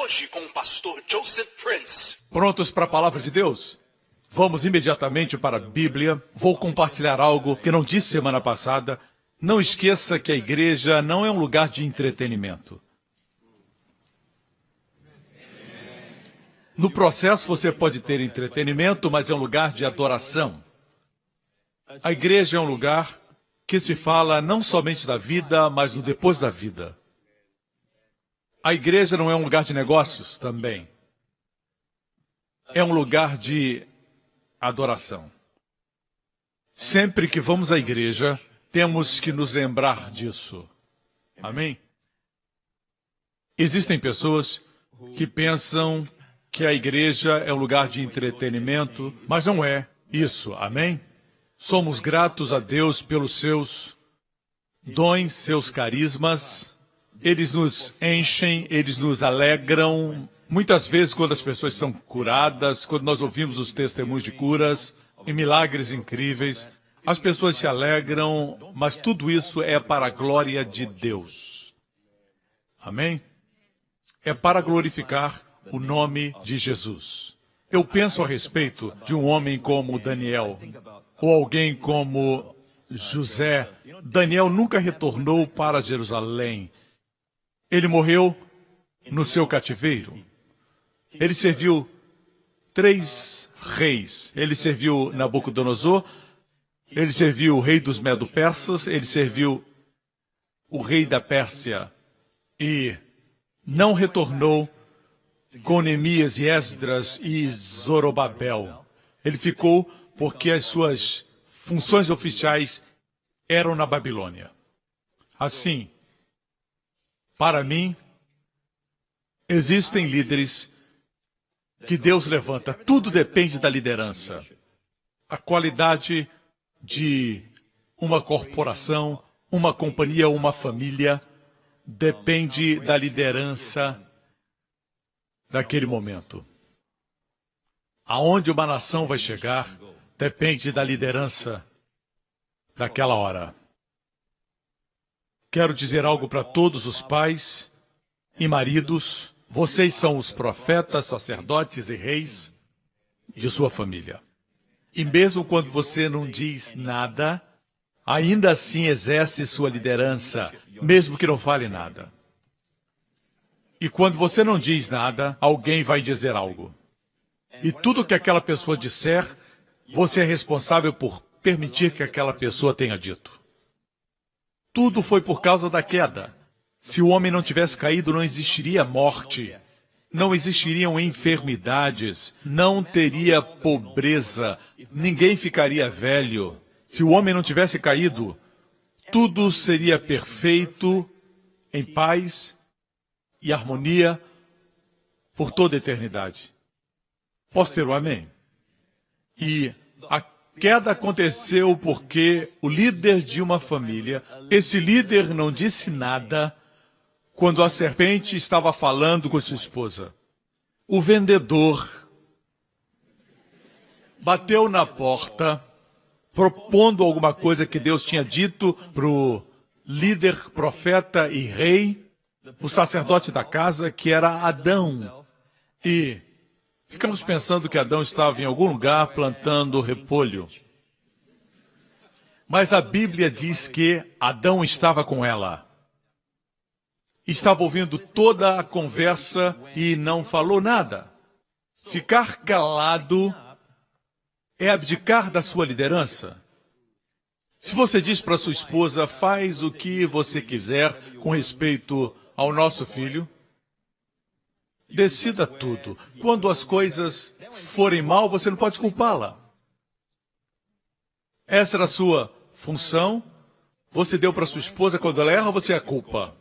Hoje com o pastor Joseph Prince. Prontos para a palavra de Deus? Vamos imediatamente para a Bíblia. Vou compartilhar algo que não disse semana passada. Não esqueça que a igreja não é um lugar de entretenimento. No processo você pode ter entretenimento, mas é um lugar de adoração. A igreja é um lugar que se fala não somente da vida, mas do depois da vida. A igreja não é um lugar de negócios também. É um lugar de adoração. Sempre que vamos à igreja, temos que nos lembrar disso. Amém? Existem pessoas que pensam que a igreja é um lugar de entretenimento, mas não é isso. Amém? Somos gratos a Deus pelos seus dons, seus carismas. Eles nos enchem, eles nos alegram. Muitas vezes, quando as pessoas são curadas, quando nós ouvimos os testemunhos de curas e milagres incríveis, as pessoas se alegram, mas tudo isso é para a glória de Deus. Amém? É para glorificar o nome de Jesus. Eu penso a respeito de um homem como Daniel, ou alguém como José. Daniel nunca retornou para Jerusalém. Ele morreu no seu cativeiro. Ele serviu 3 reis. Ele serviu Nabucodonosor, ele serviu o rei dos Medo-Persas, ele serviu o rei da Pérsia e não retornou com Neemias e Esdras e Zorobabel. Ele ficou porque as suas funções oficiais eram na Babilônia. Assim, para mim, existem líderes que Deus levanta. Tudo depende da liderança. A qualidade de uma corporação, uma companhia, uma família, depende da liderança daquele momento. Aonde uma nação vai chegar, depende da liderança daquela hora. Quero dizer algo para todos os pais e maridos. Vocês são os profetas, sacerdotes e reis de sua família. E mesmo quando você não diz nada, ainda assim exerce sua liderança, mesmo que não fale nada. E quando você não diz nada, alguém vai dizer algo. E tudo que aquela pessoa disser, você é responsável por permitir que aquela pessoa tenha dito. Tudo foi por causa da queda. Se o homem não tivesse caído, não existiria morte, não existiriam enfermidades, não teria pobreza, ninguém ficaria velho. Se o homem não tivesse caído, tudo seria perfeito, em paz e harmonia por toda a eternidade. Posso ter um amém? E a queda aconteceu porque o líder de uma família, esse líder não disse nada quando a serpente estava falando com sua esposa. O vendedor bateu na porta, propondo alguma coisa que Deus tinha dito para o líder, profeta e rei, o sacerdote da casa, que era Adão. E ficamos pensando que Adão estava em algum lugar plantando repolho. Mas a Bíblia diz que Adão estava com ela. Estava ouvindo toda a conversa e não falou nada. Ficar calado é abdicar da sua liderança. Se você diz para sua esposa, faz o que você quiser com respeito ao nosso filho, decida tudo. Quando as coisas forem mal, você não pode culpá-la. Essa era a sua função. Você deu para sua esposa, quando ela erra, você a culpa.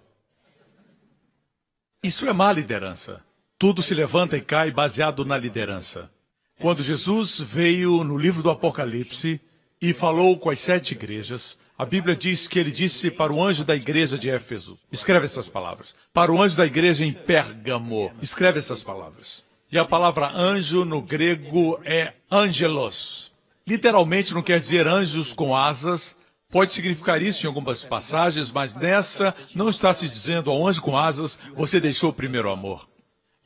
Isso é má liderança. Tudo se levanta e cai baseado na liderança. Quando Jesus veio no livro do Apocalipse e falou com as 7 igrejas, a Bíblia diz que ele disse para o anjo da igreja de Éfeso, escreve essas palavras. Para o anjo da igreja em Pérgamo, escreve essas palavras. E a palavra anjo no grego é angelos. Literalmente não quer dizer anjos com asas. Pode significar isso em algumas passagens, mas nessa não está se dizendo ao anjo com asas, você deixou o primeiro amor.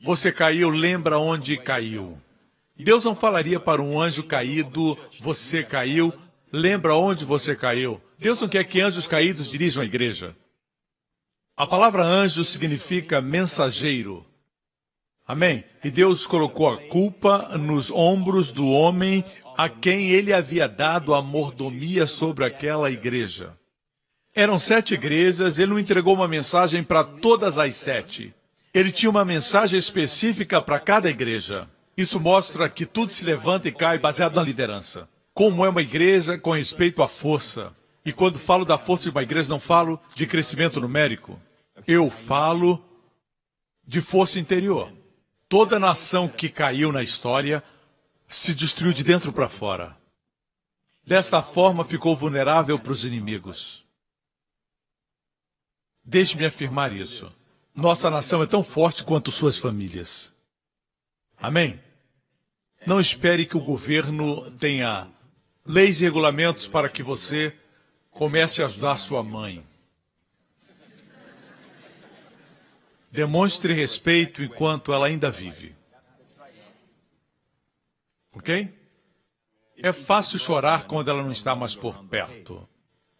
Você caiu, lembra onde caiu. Deus não falaria para um anjo caído, você caiu, lembra onde você caiu. Deus não quer que anjos caídos dirijam a igreja. A palavra anjo significa mensageiro. Amém? E Deus colocou a culpa nos ombros do homem a quem ele havia dado a mordomia sobre aquela igreja. Eram 7 igrejas, ele não entregou uma mensagem para todas as 7. Ele tinha uma mensagem específica para cada igreja. Isso mostra que tudo se levanta e cai baseado na liderança. Como é uma igreja com respeito à força. E quando falo da força de uma igreja, não falo de crescimento numérico. Eu falo de força interior. Toda nação que caiu na história se destruiu de dentro para fora. Desta forma, ficou vulnerável para os inimigos. Deixe-me afirmar isso. Nossa nação é tão forte quanto suas famílias. Amém? Não espere que o governo tenha leis e regulamentos para que você comece a ajudar sua mãe. Demonstre respeito enquanto ela ainda vive. Ok? É fácil chorar quando ela não está mais por perto.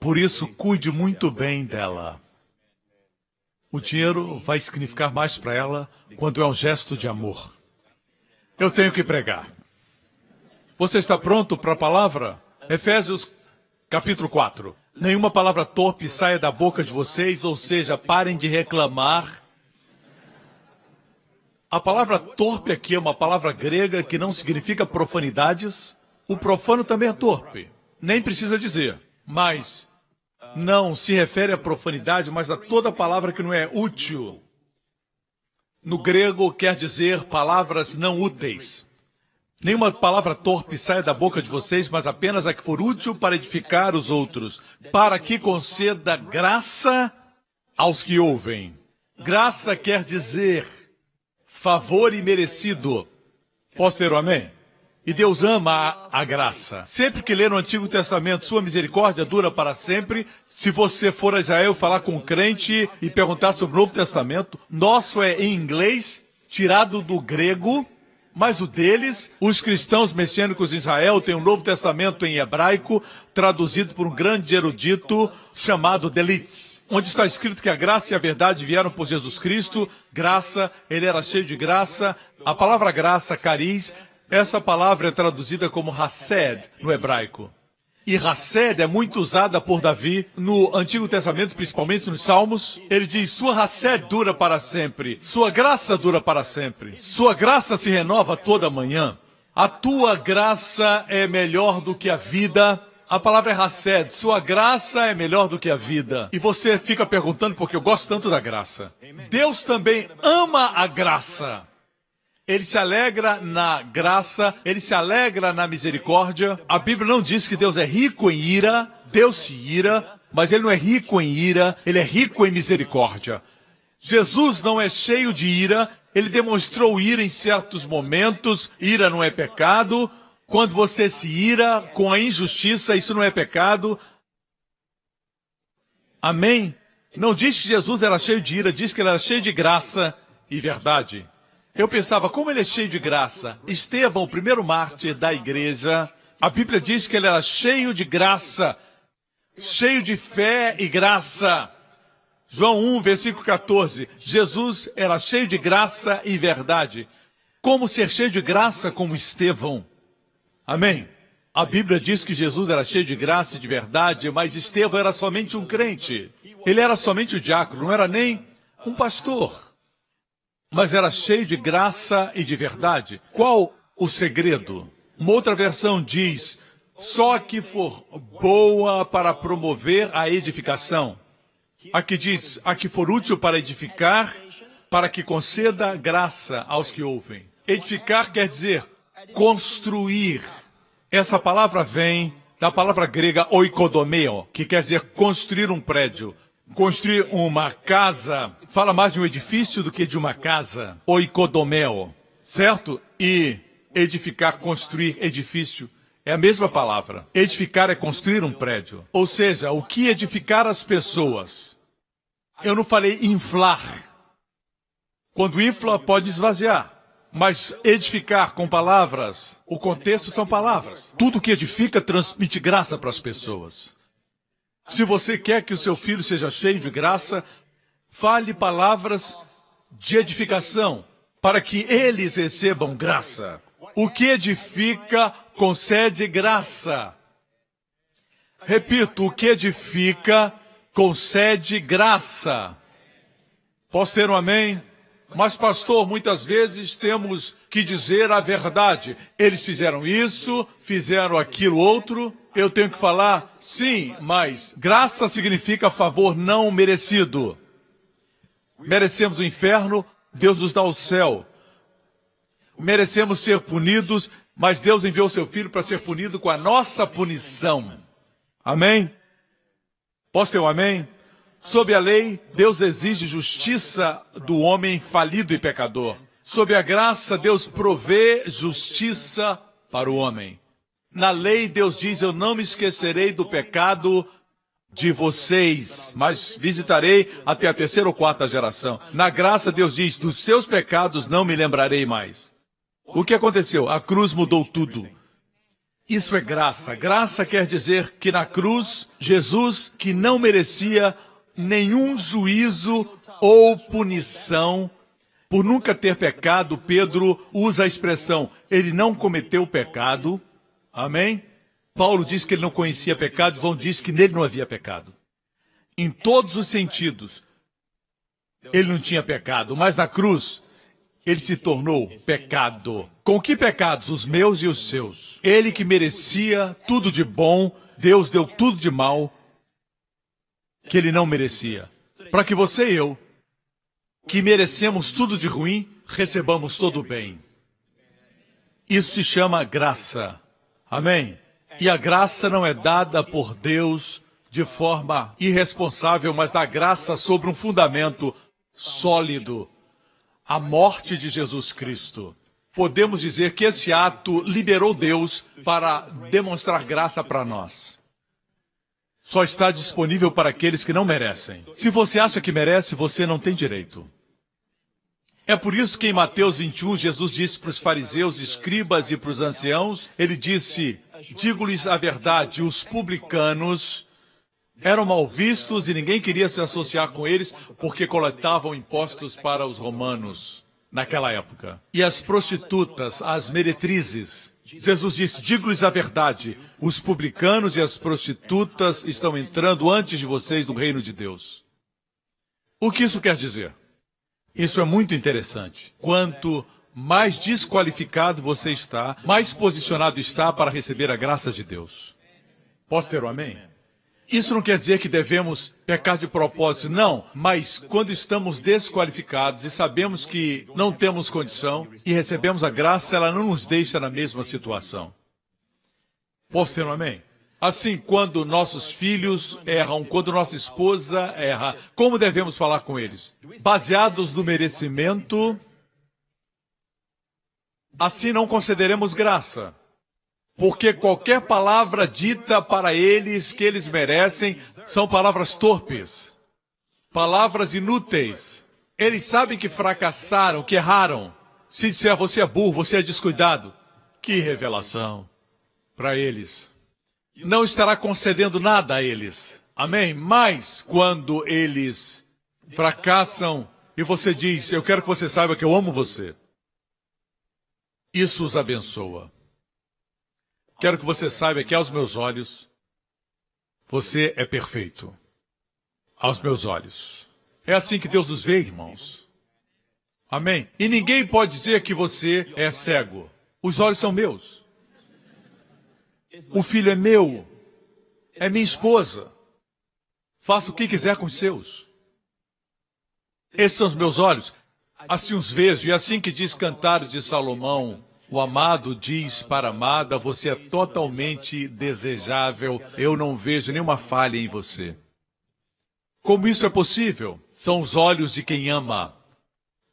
Por isso, cuide muito bem dela. O dinheiro vai significar mais para ela quando é um gesto de amor. Eu tenho que pregar. Você está pronto para a palavra? Efésios, capítulo 4. Nenhuma palavra torpe saia da boca de vocês, ou seja, parem de reclamar. A palavra torpe aqui é uma palavra grega que não significa profanidades. O profano também é torpe. Nem precisa dizer. Mas não se refere à profanidade, mas a toda palavra que não é útil. No grego quer dizer palavras não úteis. Nenhuma palavra torpe saia da boca de vocês, mas apenas a que for útil para edificar os outros, para que conceda graça aos que ouvem. Graça quer dizer favor imerecido. Posso ter um amém? E Deus ama a graça. Sempre que ler no Antigo Testamento, sua misericórdia dura para sempre. Se você for a Israel falar com um crente e perguntar sobre o Novo Testamento, nosso é em inglês, tirado do grego, mas o deles, os cristãos messiânicos em Israel, têm o Novo Testamento em hebraico, traduzido por um grande erudito chamado Delitz, onde está escrito que a graça e a verdade vieram por Jesus Cristo. Graça, ele era cheio de graça. A palavra graça, cariz, essa palavra é traduzida como Hassed no hebraico. E Hassed é muito usada por Davi no Antigo Testamento, principalmente nos Salmos. Ele diz, sua Hassed dura para sempre, sua graça dura para sempre, sua graça se renova toda manhã. A tua graça é melhor do que a vida. A palavra é Hassed, sua graça é melhor do que a vida. E você fica perguntando por que eu gosto tanto da graça. Deus também ama a graça. Ele se alegra na graça, ele se alegra na misericórdia. A Bíblia não diz que Deus é rico em ira, Deus se ira, mas ele não é rico em ira, ele é rico em misericórdia. Jesus não é cheio de ira, ele demonstrou ira em certos momentos, ira não é pecado. Quando você se ira com a injustiça, isso não é pecado. Amém? Não diz que Jesus era cheio de ira, diz que ele era cheio de graça e verdade. Eu pensava, como ele é cheio de graça? Estevão, o primeiro mártir da igreja, a Bíblia diz que ele era cheio de graça, cheio de fé e graça. João 1, versículo 14, Jesus era cheio de graça e verdade. Como ser cheio de graça como Estevão? Amém? A Bíblia diz que Jesus era cheio de graça e de verdade, mas Estevão era somente um crente. Ele era somente um diácono, não era nem um pastor. Mas era cheio de graça e de verdade. Qual o segredo? Uma outra versão diz, só a que for boa para promover a edificação. Aqui diz, a que for útil para edificar, para que conceda graça aos que ouvem. Edificar quer dizer construir. Essa palavra vem da palavra grega oikodomeo, que quer dizer construir um prédio. Construir uma casa fala mais de um edifício do que de uma casa. Oikodomeo, certo? E edificar, construir, edifício, é a mesma palavra. Edificar é construir um prédio. Ou seja, o que edificar as pessoas? Eu não falei inflar. Quando infla, pode esvaziar. Mas edificar com palavras, o contexto são palavras. Tudo que edifica transmite graça para as pessoas. Se você quer que o seu filho seja cheio de graça, fale palavras de edificação, para que eles recebam graça. O que edifica, concede graça. Repito, o que edifica, concede graça. Posso ter um amém? Mas, pastor, muitas vezes temos que dizer a verdade. Eles fizeram isso, fizeram aquilo outro. Eu tenho que falar, sim, mas graça significa favor não merecido. Merecemos o inferno, Deus nos dá o céu. Merecemos ser punidos, mas Deus enviou seu Filho para ser punido com a nossa punição. Amém? Posso ter um amém? Sob a lei, Deus exige justiça do homem falido e pecador. Sob a graça, Deus provê justiça para o homem. Na lei, Deus diz, eu não me esquecerei do pecado de vocês, mas visitarei até a terceira ou quarta geração. Na graça, Deus diz, dos seus pecados não me lembrarei mais. O que aconteceu? A cruz mudou tudo. Isso é graça. Graça quer dizer que na cruz, Jesus, que não merecia nenhum juízo ou punição, por nunca ter pecado, Pedro usa a expressão, ele não cometeu pecado. Amém? Paulo diz que ele não conhecia pecado, João diz que nele não havia pecado. Em todos os sentidos, ele não tinha pecado, mas na cruz, ele se tornou pecado. Com que pecados? Os meus e os seus. Ele que merecia tudo de bom, Deus deu tudo de mal, que ele não merecia. Para que você e eu, que merecemos tudo de ruim, recebamos todo o bem. Isso se chama graça. Amém? E a graça não é dada por Deus de forma irresponsável, mas dá graça sobre um fundamento sólido. A morte de Jesus Cristo. Podemos dizer que esse ato liberou Deus para demonstrar graça para nós. Só está disponível para aqueles que não merecem. Se você acha que merece, você não tem direito. É por isso que em Mateus 21, Jesus disse para os fariseus, escribas e para os anciãos, ele disse, digo-lhes a verdade, os publicanos eram mal vistos e ninguém queria se associar com eles porque coletavam impostos para os romanos naquela época. E as prostitutas, as meretrizes, Jesus disse, digo-lhes a verdade, os publicanos e as prostitutas estão entrando antes de vocês no reino de Deus. O que isso quer dizer? Isso é muito interessante. Quanto mais desqualificado você está, mais posicionado está para receber a graça de Deus. Posso ter um amém? Isso não quer dizer que devemos pecar de propósito, não. Mas quando estamos desqualificados e sabemos que não temos condição e recebemos a graça, ela não nos deixa na mesma situação. Posso ter um amém? Assim, quando nossos filhos erram, quando nossa esposa erra, como devemos falar com eles? Baseados no merecimento, assim não concederemos graça. Porque qualquer palavra dita para eles que eles merecem são palavras torpes, palavras inúteis. Eles sabem que fracassaram, que erraram. Se disser você é burro, você é descuidado, que revelação para eles. Não estará concedendo nada a eles. Amém? Mas quando eles fracassam e você diz, eu quero que você saiba que eu amo você, isso os abençoa. Quero que você saiba que aos meus olhos, você é perfeito. Aos meus olhos. É assim que Deus nos vê, irmãos. Amém? E ninguém pode dizer que você é cego. Os olhos são meus. O filho é meu. É minha esposa. Faça o que quiser com os seus. Esses são os meus olhos. Assim os vejo. E assim que diz Cantares de Salomão, o amado diz para a amada, você é totalmente desejável, eu não vejo nenhuma falha em você. Como isso é possível? São os olhos de quem ama.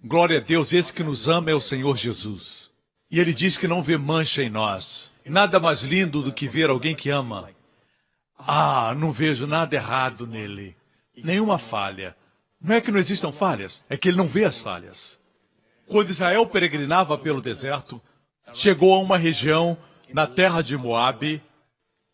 Glória a Deus, esse que nos ama é o Senhor Jesus. E ele diz que não vê mancha em nós. Nada mais lindo do que ver alguém que ama. Ah, não vejo nada errado nele. Nenhuma falha. Não é que não existam falhas, é que ele não vê as falhas. Quando Israel peregrinava pelo deserto, chegou a uma região na terra de Moabe,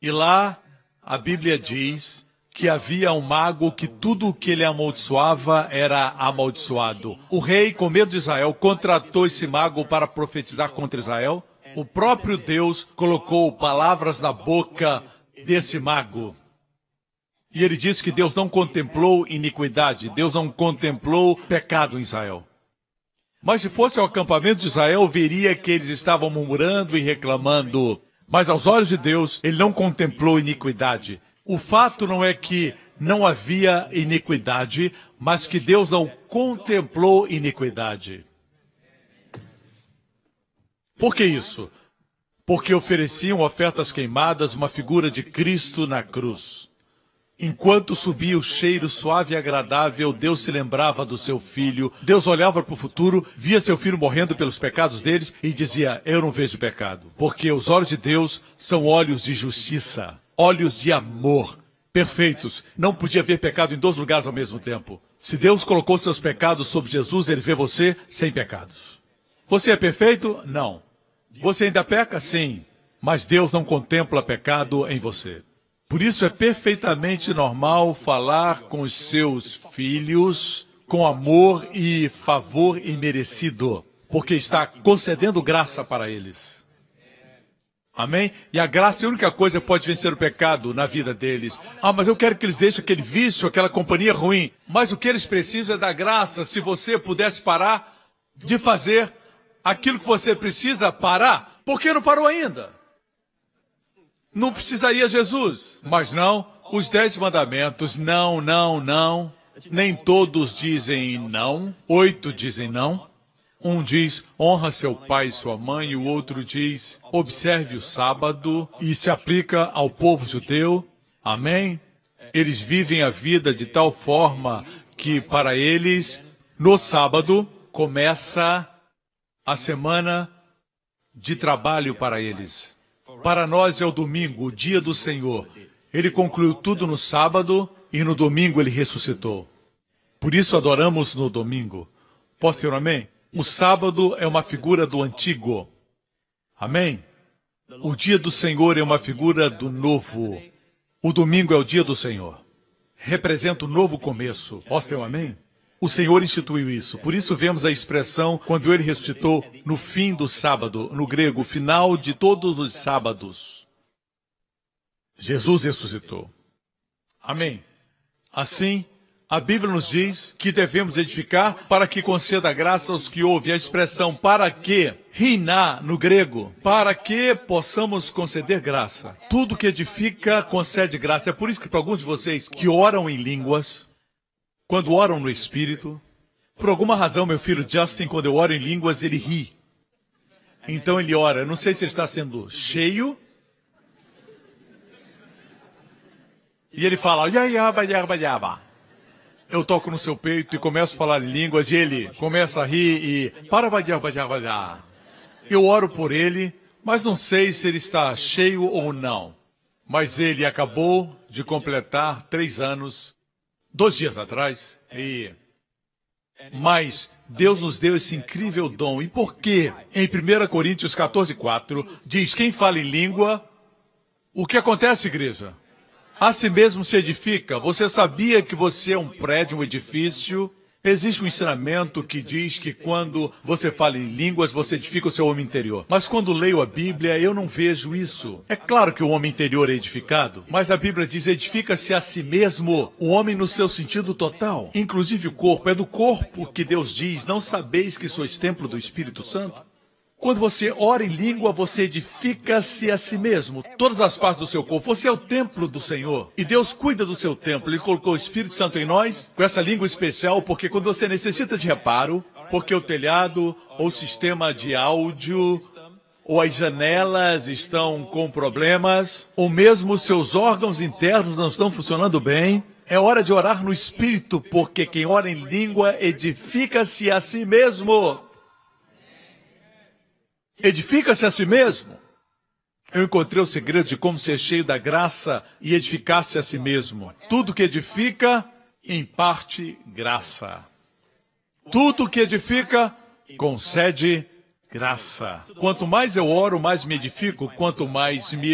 e lá a Bíblia diz que havia um mago que tudo o que ele amaldiçoava era amaldiçoado. O rei, com medo de Israel, contratou esse mago para profetizar contra Israel. O próprio Deus colocou palavras na boca desse mago. E ele disse que Deus não contemplou iniquidade, Deus não contemplou pecado em Israel. Mas se fosse ao acampamento de Israel, veria que eles estavam murmurando e reclamando. Mas aos olhos de Deus, ele não contemplou iniquidade. O fato não é que não havia iniquidade, mas que Deus não contemplou iniquidade. Por que isso? Porque ofereciam ofertas queimadas, uma figura de Cristo na cruz. Enquanto subia o cheiro suave e agradável, Deus se lembrava do seu filho. Deus olhava para o futuro, via seu filho morrendo pelos pecados deles e dizia, eu não vejo pecado. Porque os olhos de Deus são olhos de justiça, olhos de amor, perfeitos. Não podia haver pecado em dois lugares ao mesmo tempo. Se Deus colocou seus pecados sobre Jesus, ele vê você sem pecados. Você é perfeito? Não. Você ainda peca? Sim. Mas Deus não contempla pecado em você. Por isso é perfeitamente normal falar com os seus filhos com amor e favor imerecido, porque está concedendo graça para eles. Amém? E a graça é a única coisa que pode vencer o pecado na vida deles. Ah, mas eu quero que eles deixem aquele vício, aquela companhia ruim. Mas o que eles precisam é da graça. Se você pudesse parar de fazer aquilo que você precisa parar, por que não parou ainda? Não precisaria Jesus. Mas não, os 10 mandamentos, não, não, não. Nem todos dizem não. 8 dizem não. Um diz, honra seu pai e sua mãe. E o outro diz, observe o sábado. E se aplica ao povo judeu. Amém? Eles vivem a vida de tal forma que para eles, no sábado, começa a semana de trabalho para eles. Para nós é o domingo, o dia do Senhor. Ele concluiu tudo no sábado e no domingo ele ressuscitou. Por isso adoramos no domingo. Posso ter um amém? O sábado é uma figura do antigo. Amém? O dia do Senhor é uma figura do novo. O domingo é o dia do Senhor. Representa o novo começo. Posso ter um amém? O Senhor instituiu isso. Por isso vemos a expressão quando ele ressuscitou no fim do sábado, no grego, final de todos os sábados. Jesus ressuscitou. Amém. Assim, a Bíblia nos diz que devemos edificar para que conceda graça aos que ouvem. A expressão para que, riná no grego, para que possamos conceder graça. Tudo que edifica concede graça. É por isso que para alguns de vocês que oram em línguas, quando oram no Espírito, por alguma razão, meu filho Justin, quando eu oro em línguas, ele ri. Então ele ora. Eu não sei se ele está sendo cheio. E ele fala, yaba, yaba, yaba. Eu toco no seu peito e começo a falar em línguas e ele começa a rir e para. Eu oro por ele, mas não sei se ele está cheio ou não. Mas ele acabou de completar 3 anos, 2 dias atrás, mas Deus nos deu esse incrível dom. E por quê? Em 1 Coríntios 14:4, diz, quem fala em língua, o que acontece, igreja? A si mesmo se edifica. Você sabia que você é um prédio, um edifício? Existe um ensinamento que diz que quando você fala em línguas, você edifica o seu homem interior. Mas quando leio a Bíblia, eu não vejo isso. É claro que o homem interior é edificado, mas a Bíblia diz, edifica-se a si mesmo, o homem no seu sentido total. Inclusive o corpo. É do corpo que Deus diz, não sabeis que sois templo do Espírito Santo? Quando você ora em língua, você edifica-se a si mesmo. Todas as partes do seu corpo. Você é o templo do Senhor. E Deus cuida do seu templo. Ele colocou o Espírito Santo em nós, com essa língua especial, porque quando você necessita de reparo, porque o telhado, ou o sistema de áudio, ou as janelas estão com problemas, ou mesmo os seus órgãos internos não estão funcionando bem, é hora de orar no Espírito, porque quem ora em língua edifica-se a si mesmo. Edifica-se a si mesmo. Eu encontrei o segredo de como ser cheio da graça e edificar-se a si mesmo. Tudo que edifica, em parte, graça. Tudo que edifica, concede graça. Quanto mais eu oro, mais me edifico. Quanto mais me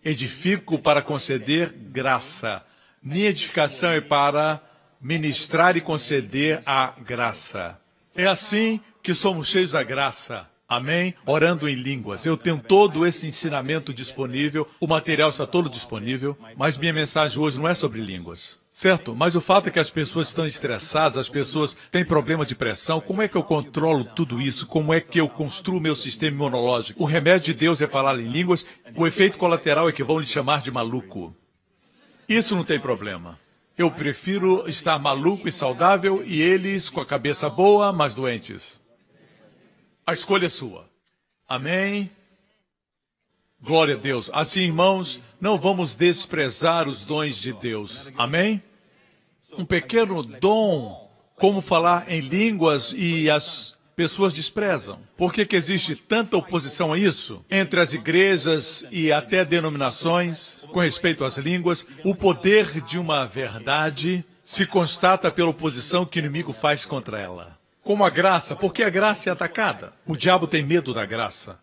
edifico para conceder graça. Minha edificação é para ministrar e conceder a graça. É assim que somos cheios da graça. Amém? Orando em línguas. Eu tenho todo esse ensinamento disponível, o material está todo disponível, mas minha mensagem hoje não é sobre línguas. Certo? Mas o fato é que as pessoas estão estressadas, as pessoas têm problema de pressão. Como é que eu controlo tudo isso? Como é que eu construo meu sistema imunológico? O remédio de Deus é falar em línguas, o efeito colateral é que vão lhe chamar de maluco. Isso não tem problema. Eu prefiro estar maluco e saudável e eles com a cabeça boa, mas doentes. A escolha é sua. Amém? Glória a Deus. Assim, irmãos, não vamos desprezar os dons de Deus. Amém? Um pequeno dom, como falar em línguas, e as pessoas desprezam. Por que existe tanta oposição a isso? Entre as igrejas e até denominações, com respeito às línguas, o poder de uma verdade se constata pela oposição que o inimigo faz contra ela. Como a graça, porque a graça é atacada. O diabo tem medo da graça.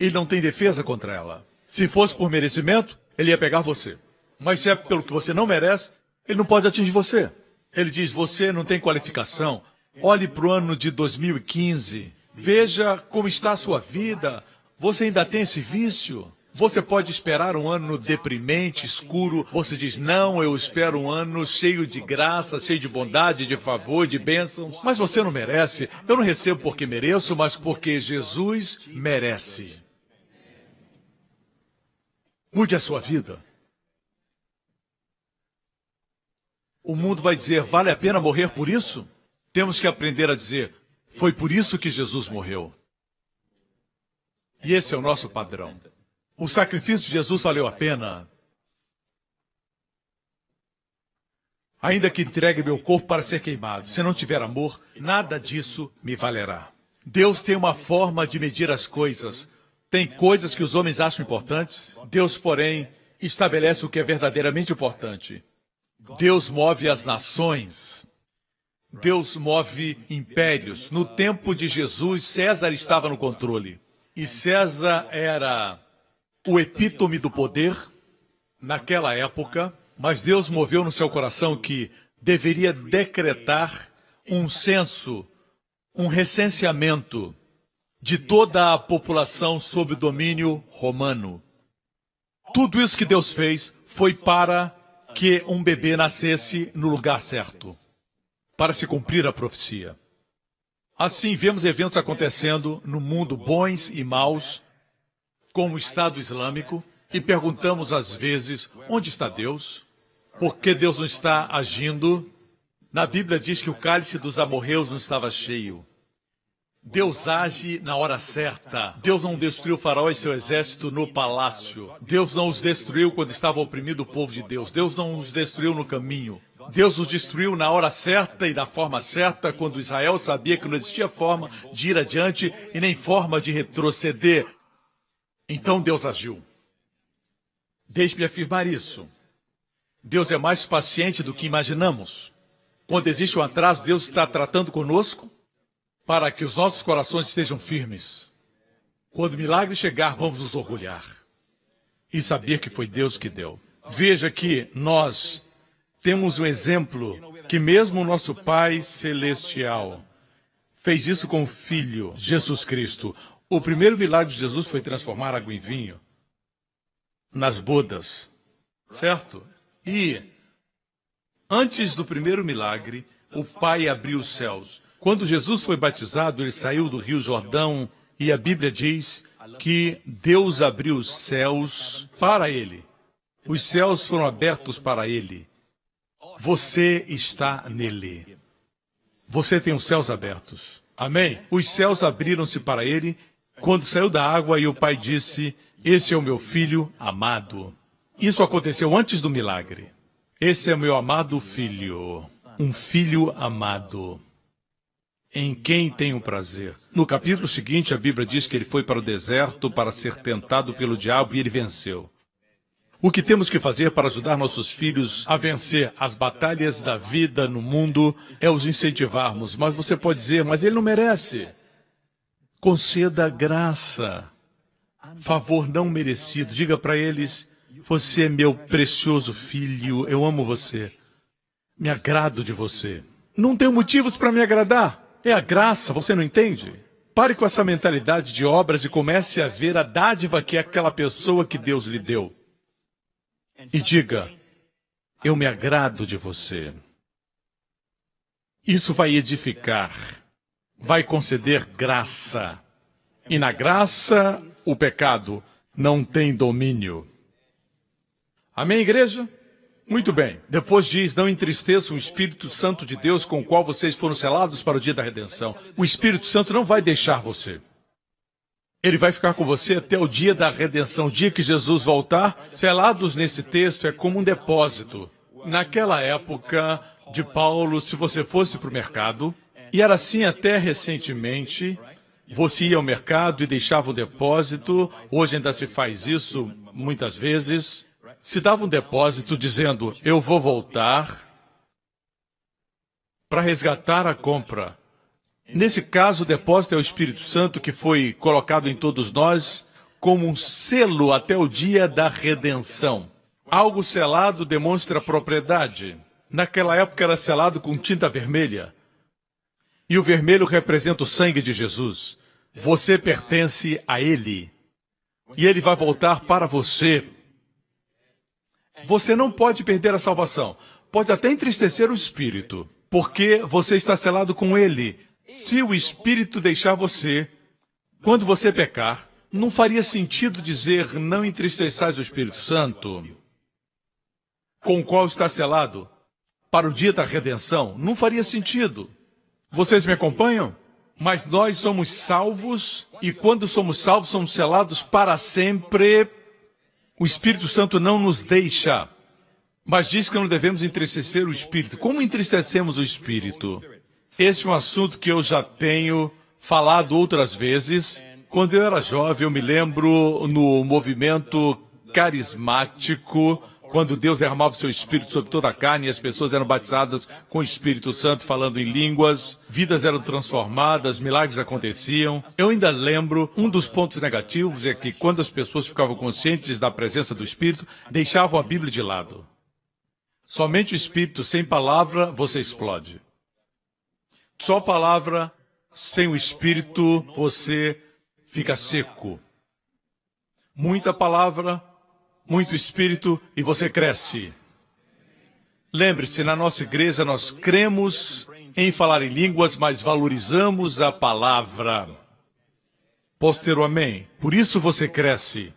Ele não tem defesa contra ela. Se fosse por merecimento, ele ia pegar você. Mas se é pelo que você não merece, ele não pode atingir você. Ele diz, você não tem qualificação. Olhe para o ano de 2015. Veja como está a sua vida. Você ainda tem esse vício. Você pode esperar um ano deprimente, escuro. Você diz, não, eu espero um ano cheio de graça, cheio de bondade, de favor, de bênçãos. Mas você não merece. Eu não recebo porque mereço, mas porque Jesus merece. Mude a sua vida. O mundo vai dizer, vale a pena morrer por isso? Temos que aprender a dizer, foi por isso que Jesus morreu. E esse é o nosso padrão. O sacrifício de Jesus valeu a pena. Ainda que entregue meu corpo para ser queimado, se não tiver amor, nada disso me valerá. Deus tem uma forma de medir as coisas. Tem coisas que os homens acham importantes. Deus, porém, estabelece o que é verdadeiramente importante. Deus move as nações. Deus move impérios. No tempo de Jesus, César estava no controle. E César era o epítome do poder naquela época, mas Deus moveu no seu coração que deveria decretar um censo, um recenseamento de toda a população sob o domínio romano. Tudo isso que Deus fez foi para que um bebê nascesse no lugar certo, para se cumprir a profecia. Assim, vemos eventos acontecendo no mundo bons e maus, como o Estado Islâmico, e perguntamos às vezes, onde está Deus? Por que Deus não está agindo? Na Bíblia diz que o cálice dos amorreus não estava cheio. Deus age na hora certa. Deus não destruiu o faraó e seu exército no palácio. Deus não os destruiu quando estava oprimindo o povo de Deus. Deus não os destruiu no caminho. Deus os destruiu na hora certa e da forma certa, quando Israel sabia que não existia forma de ir adiante e nem forma de retroceder. Então Deus agiu. Deixe-me afirmar isso. Deus é mais paciente do que imaginamos. Quando existe um atraso, Deus está tratando conosco para que os nossos corações estejam firmes. Quando o milagre chegar, vamos nos orgulhar e saber que foi Deus que deu. Veja que nós temos um exemplo que mesmo o nosso Pai Celestial fez isso com o Filho, Jesus Cristo. O primeiro milagre de Jesus foi transformar água em vinho nas bodas, certo? E antes do primeiro milagre, o Pai abriu os céus. Quando Jesus foi batizado, ele saiu do Rio Jordão e a Bíblia diz que Deus abriu os céus para ele. Os céus foram abertos para ele. Você está nele. Você tem os céus abertos. Amém? Os céus abriram-se para ele quando saiu da água e o Pai disse, esse é o meu filho amado. Isso aconteceu antes do milagre. Esse é o meu amado filho, um filho amado, em quem tenho prazer. No capítulo seguinte, a Bíblia diz que ele foi para o deserto para ser tentado pelo diabo e ele venceu. O que temos que fazer para ajudar nossos filhos a vencer as batalhas da vida no mundo é os incentivarmos. Mas você pode dizer, mas ele não merece. Conceda graça. Favor não merecido. Diga para eles, você é meu precioso filho, eu amo você. Me agrado de você. Não tenho motivos para me agradar. É a graça, você não entende? Pare com essa mentalidade de obras e comece a ver a dádiva que é aquela pessoa que Deus lhe deu. E diga, eu me agrado de você. Isso vai edificar, vai conceder graça. E na graça, o pecado não tem domínio. Amém, igreja? Muito bem. Depois diz, não entristeçam o Espírito Santo de Deus com o qual vocês foram selados para o dia da redenção. O Espírito Santo não vai deixar você. Ele vai ficar com você até o dia da redenção, o dia que Jesus voltar. Selados nesse texto é como um depósito. Naquela época de Paulo, se você fosse para o mercado, e era assim até recentemente, você ia ao mercado e deixava o depósito, hoje ainda se faz isso muitas vezes, se dava um depósito dizendo, eu vou voltar para resgatar a compra. Nesse caso, o depósito é o Espírito Santo que foi colocado em todos nós como um selo até o dia da redenção. Algo selado demonstra propriedade. Naquela época era selado com tinta vermelha. E o vermelho representa o sangue de Jesus. Você pertence a Ele. E Ele vai voltar para você. Você não pode perder a salvação. Pode até entristecer o Espírito, porque você está selado com Ele. Se o Espírito deixar você, quando você pecar, não faria sentido dizer não entristeçais o Espírito Santo, com o qual está selado para o dia da redenção. Não faria sentido. Vocês me acompanham? Mas nós somos salvos, e quando somos salvos, somos selados para sempre. O Espírito Santo não nos deixa, mas diz que não devemos entristecer o Espírito. Como entristecemos o Espírito? Esse é um assunto que eu já tenho falado outras vezes. Quando eu era jovem, eu me lembro no movimento carismático, quando Deus derramava o seu Espírito sobre toda a carne e as pessoas eram batizadas com o Espírito Santo, falando em línguas, vidas eram transformadas, milagres aconteciam. Eu ainda lembro, um dos pontos negativos é que quando as pessoas ficavam conscientes da presença do Espírito, deixavam a Bíblia de lado. Somente o Espírito, sem palavra, você explode. Só palavra, sem o Espírito, você fica seco. Muita palavra, muito Espírito e você cresce. Lembre-se, na nossa igreja nós cremos em falar em línguas, mas valorizamos a palavra. Posso ter o amém? Por isso você cresce.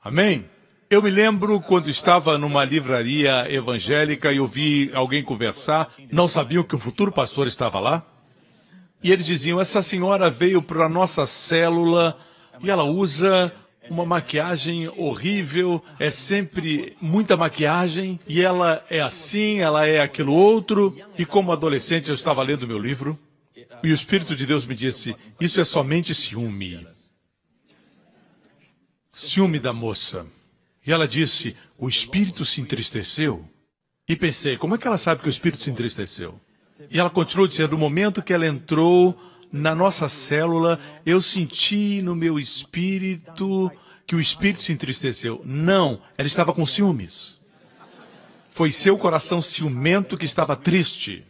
Amém? Eu me lembro quando estava numa livraria evangélica e ouvi alguém conversar, não sabiam que o futuro pastor estava lá. E eles diziam, essa senhora veio para a nossa célula e ela usa uma maquiagem horrível, é sempre muita maquiagem, e ela é assim, ela é aquilo outro. E como adolescente eu estava lendo meu livro, e o Espírito de Deus me disse, isso é somente ciúme. Ciúme da moça. E ela disse, o Espírito se entristeceu. E pensei, como é que ela sabe que o Espírito se entristeceu? E ela continuou dizendo, no momento que ela entrou na nossa célula, eu senti no meu espírito que o Espírito se entristeceu. Não, ela estava com ciúmes. Foi seu coração ciumento que estava triste.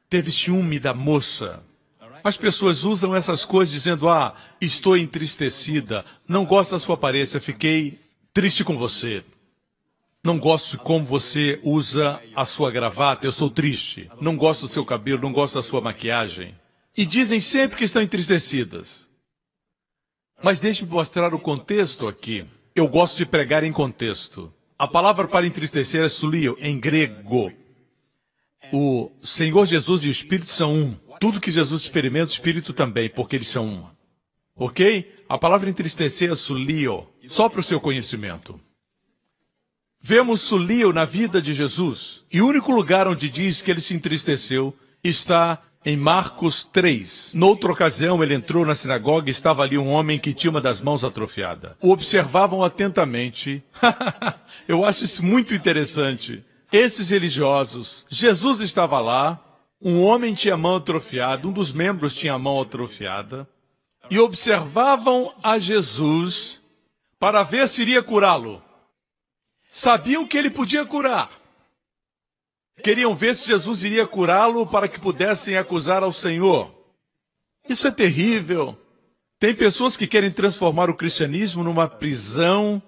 Teve ciúme da moça. As pessoas usam essas coisas dizendo, estou entristecida, não gosto da sua aparência, fiquei triste com você. Não gosto de como você usa a sua gravata, eu sou triste. Não gosto do seu cabelo, não gosto da sua maquiagem. E dizem sempre que estão entristecidas. Mas deixe-me mostrar o contexto aqui. Eu gosto de pregar em contexto. A palavra para entristecer é sulio, em grego. O Senhor Jesus e o Espírito são um. Tudo que Jesus experimenta, o Espírito também, porque eles são um. Ok? A palavra entristecer é sulio, só para o seu conhecimento. Vemos sulio na vida de Jesus. E o único lugar onde diz que ele se entristeceu está em Marcos 3. Noutra ocasião, ele entrou na sinagoga e estava ali um homem que tinha uma das mãos atrofiada. O observavam atentamente. Eu acho isso muito interessante. Esses religiosos, Jesus estava lá, um homem tinha a mão atrofiada, um dos membros tinha a mão atrofiada, e observavam a Jesus para ver se iria curá-lo. Sabiam que ele podia curar. Queriam ver se Jesus iria curá-lo para que pudessem acusar ao Senhor. Isso é terrível. Tem pessoas que querem transformar o cristianismo numa prisão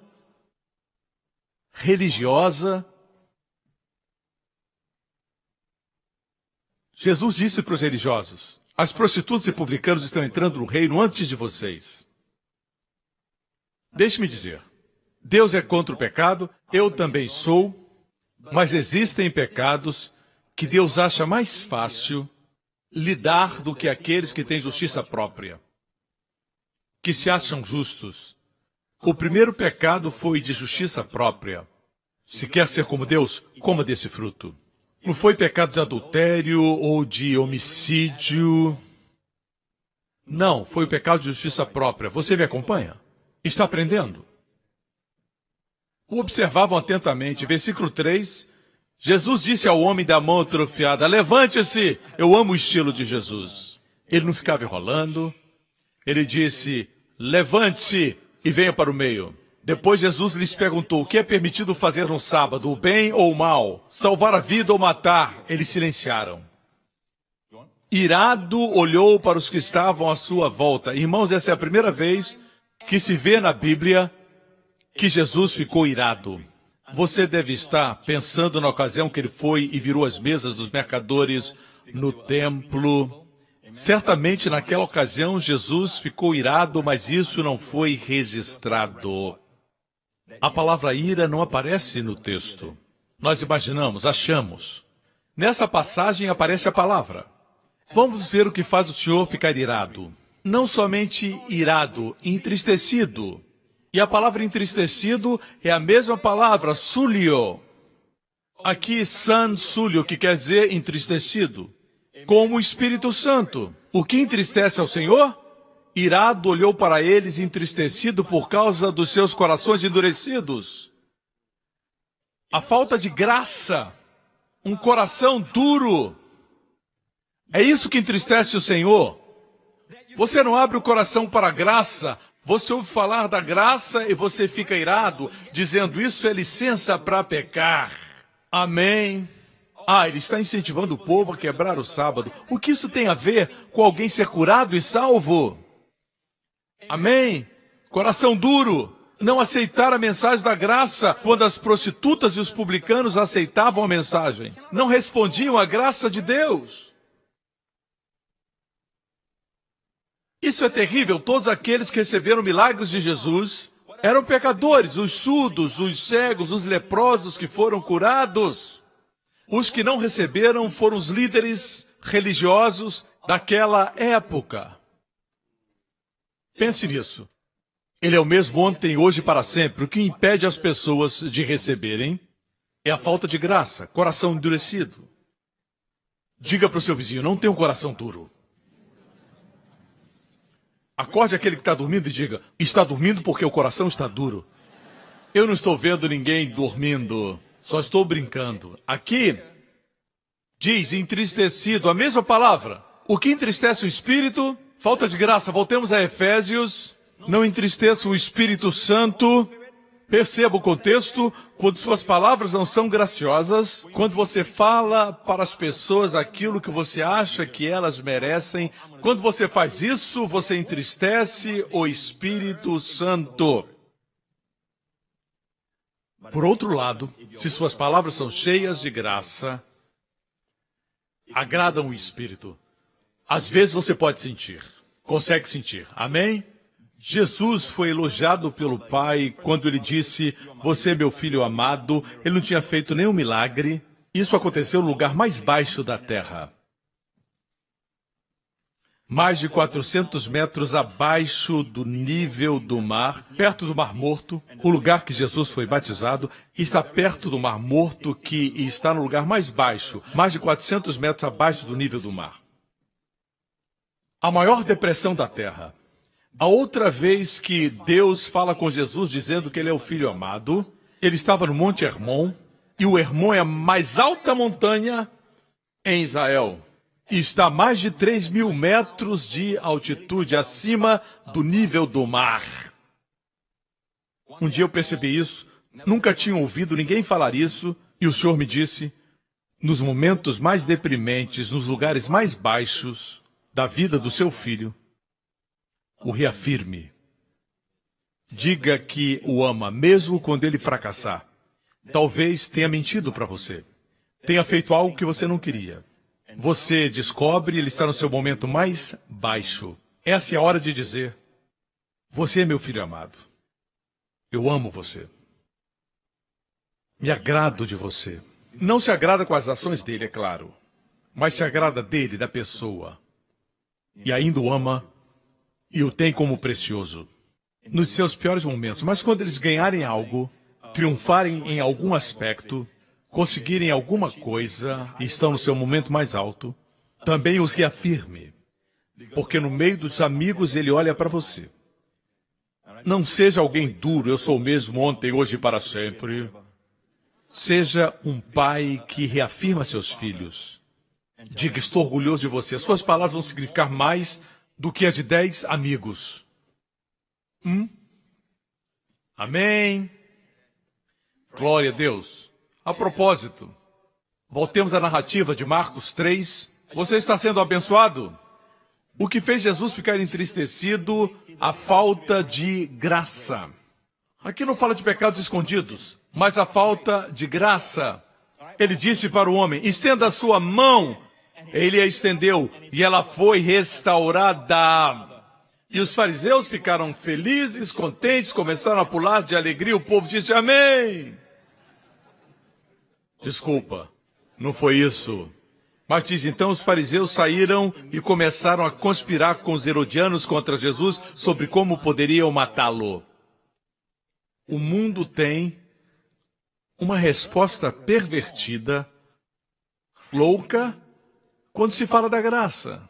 religiosa. Jesus disse para os religiosos: as prostitutas e publicanos estão entrando no reino antes de vocês. Deixe-me dizer, Deus é contra o pecado, eu também sou, mas existem pecados que Deus acha mais fácil lidar do que aqueles que têm justiça própria, que se acham justos. O primeiro pecado foi de justiça própria. Se quer ser como Deus, coma desse fruto. Não foi pecado de adultério ou de homicídio. Não, foi o pecado de justiça própria. Você me acompanha? Está aprendendo? O observavam atentamente. Versículo 3. Jesus disse ao homem da mão atrofiada: levante-se. Eu amo o estilo de Jesus. Ele não ficava enrolando. Ele disse: levante-se e venha para o meio. Depois Jesus lhes perguntou: o que é permitido fazer no sábado, o bem ou o mal? Salvar a vida ou matar? Eles silenciaram. Irado, olhou para os que estavam à sua volta. Irmãos, essa é a primeira vez que se vê na Bíblia que Jesus ficou irado. Você deve estar pensando na ocasião que ele foi e virou as mesas dos mercadores no templo. Certamente naquela ocasião Jesus ficou irado, mas isso não foi registrado. A palavra ira não aparece no texto. Nós imaginamos, achamos. Nessa passagem aparece a palavra. Vamos ver o que faz o Senhor ficar irado. Não somente irado, entristecido. E a palavra entristecido é a mesma palavra, sulio. Aqui, san sulio, que quer dizer entristecido. Como o Espírito Santo. O que entristece ao Senhor? Irado olhou para eles entristecido por causa dos seus corações endurecidos. A falta de graça. Um coração duro. É isso que entristece o Senhor. Você não abre o coração para a graça. Você ouve falar da graça e você fica irado, dizendo: isso é licença para pecar. Amém. Ele está incentivando o povo a quebrar o sábado. O que isso tem a ver com alguém ser curado e salvo? Amém. Coração duro. Não aceitar a mensagem da graça quando as prostitutas e os publicanos aceitavam a mensagem. Não respondiam à graça de Deus. Isso é terrível. Todos aqueles que receberam milagres de Jesus eram pecadores. Os surdos, os cegos, os leprosos que foram curados. Os que não receberam foram os líderes religiosos daquela época. Pense nisso. Ele é o mesmo ontem, hoje e para sempre. O que impede as pessoas de receberem é a falta de graça, coração endurecido. Diga para o seu vizinho: não tenha um coração duro. Acorde aquele que está dormindo e diga: está dormindo porque o coração está duro. Eu não estou vendo ninguém dormindo, só estou brincando. Aqui diz entristecido, a mesma palavra. O que entristece o espírito? Falta de graça. Voltemos a Efésios. Não entristeça o Espírito Santo. Perceba o contexto. Quando suas palavras não são graciosas, quando você fala para as pessoas aquilo que você acha que elas merecem, quando você faz isso, você entristece o Espírito Santo. Por outro lado, se suas palavras são cheias de graça, agradam o Espírito, às vezes você pode sentir, consegue sentir. Amém? Jesus foi elogiado pelo Pai quando ele disse: você é meu filho amado. Ele não tinha feito nenhum milagre. Isso aconteceu no lugar mais baixo da terra. Mais de 400 metros abaixo do nível do mar, perto do Mar Morto. O lugar que Jesus foi batizado está perto do Mar Morto, que está no lugar mais baixo, mais de 400 metros abaixo do nível do mar. A maior depressão da terra. A outra vez que Deus fala com Jesus dizendo que ele é o Filho amado, ele estava no Monte Hermon, e o Hermon é a mais alta montanha em Israel. E está a mais de 3.000 metros de altitude, acima do nível do mar. Um dia eu percebi isso, nunca tinha ouvido ninguém falar isso, e o Senhor me disse, nos momentos mais deprimentes, nos lugares mais baixos da vida do seu filho, o reafirme. Diga que o ama, mesmo quando ele fracassar. Talvez tenha mentido para você. Tenha feito algo que você não queria. Você descobre, ele está no seu momento mais baixo. Essa é a hora de dizer, você é meu filho amado. Eu amo você. Me agrado de você. Não se agrada com as ações dele, é claro. Mas se agrada dele, da pessoa. E ainda o ama e o tem como precioso. Nos seus piores momentos. Mas quando eles ganharem algo, triunfarem em algum aspecto, conseguirem alguma coisa e estão no seu momento mais alto, também os reafirme. Porque no meio dos amigos ele olha para você. Não seja alguém duro, eu sou o mesmo ontem, hoje e para sempre. Seja um pai que reafirma seus filhos. Diga, estou orgulhoso de você. Suas palavras vão significar mais do que a de 10 amigos. Amém. Glória a Deus. A propósito, voltemos à narrativa de Marcos 3. Você está sendo abençoado? O que fez Jesus ficar entristecido? A falta de graça. Aqui não fala de pecados escondidos, mas a falta de graça. Ele disse para o homem, estenda a sua mão. Ele a estendeu e ela foi restaurada. E os fariseus ficaram felizes, contentes, começaram a pular de alegria. O povo disse, amém. Desculpa, não foi isso. Mas diz, então os fariseus saíram e começaram a conspirar com os herodianos contra Jesus sobre como poderiam matá-lo. O mundo tem uma resposta pervertida, louca, quando se fala da graça.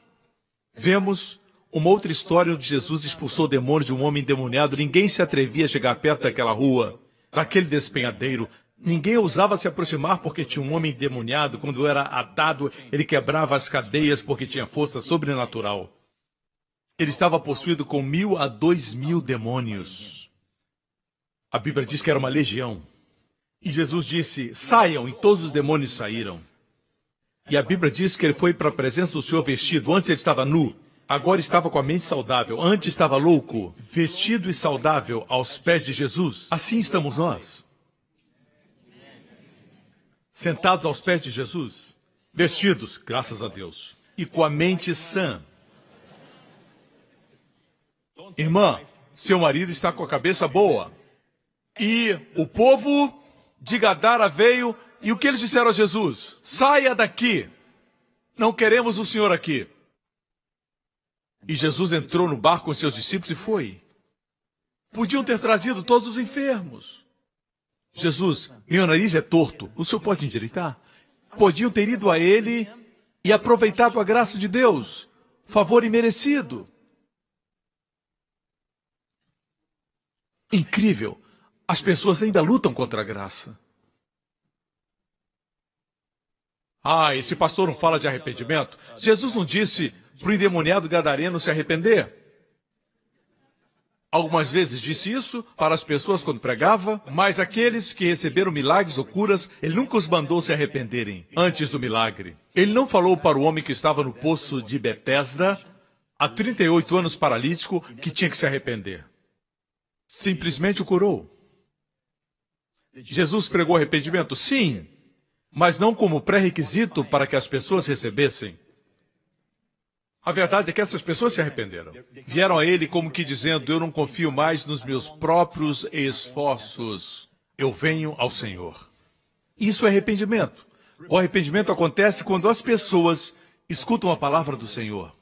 Vemos uma outra história onde Jesus expulsou demônios de um homem endemoniado. Ninguém se atrevia a chegar perto daquela rua, daquele despenhadeiro. Ninguém ousava se aproximar porque tinha um homem endemoniado. Quando era atado, ele quebrava as cadeias porque tinha força sobrenatural. Ele estava possuído com 1.000 a 2.000 demônios. A Bíblia diz que era uma legião. E Jesus disse, saiam, e todos os demônios saíram. E a Bíblia diz que ele foi para a presença do Senhor vestido. Antes ele estava nu, agora estava com a mente saudável. Antes estava louco, vestido e saudável aos pés de Jesus. Assim estamos nós. Sentados aos pés de Jesus, vestidos, graças a Deus, e com a mente sã. Irmã, seu marido está com a cabeça boa. E o povo de Gadara veio, e o que eles disseram a Jesus? Saia daqui, não queremos o senhor aqui. E Jesus entrou no barco com seus discípulos e foi. Podiam ter trazido todos os enfermos. Jesus, meu nariz é torto, o senhor pode endireitar? Podiam ter ido a ele e aproveitado a graça de Deus, favor imerecido. Incrível, as pessoas ainda lutam contra a graça. Ah, esse pastor não fala de arrependimento? Jesus não disse para o endemoniado gadareno se arrepender? Algumas vezes disse isso para as pessoas quando pregava, mas aqueles que receberam milagres ou curas, ele nunca os mandou se arrependerem antes do milagre. Ele não falou para o homem que estava no poço de Betesda, há 38 anos paralítico, que tinha que se arrepender. Simplesmente o curou. Jesus pregou arrependimento? Sim, mas não como pré-requisito para que as pessoas recebessem. A verdade é que essas pessoas se arrependeram. Vieram a ele como que dizendo, eu não confio mais nos meus próprios esforços. Eu venho ao Senhor. Isso é arrependimento. O arrependimento acontece quando as pessoas escutam a palavra do Senhor.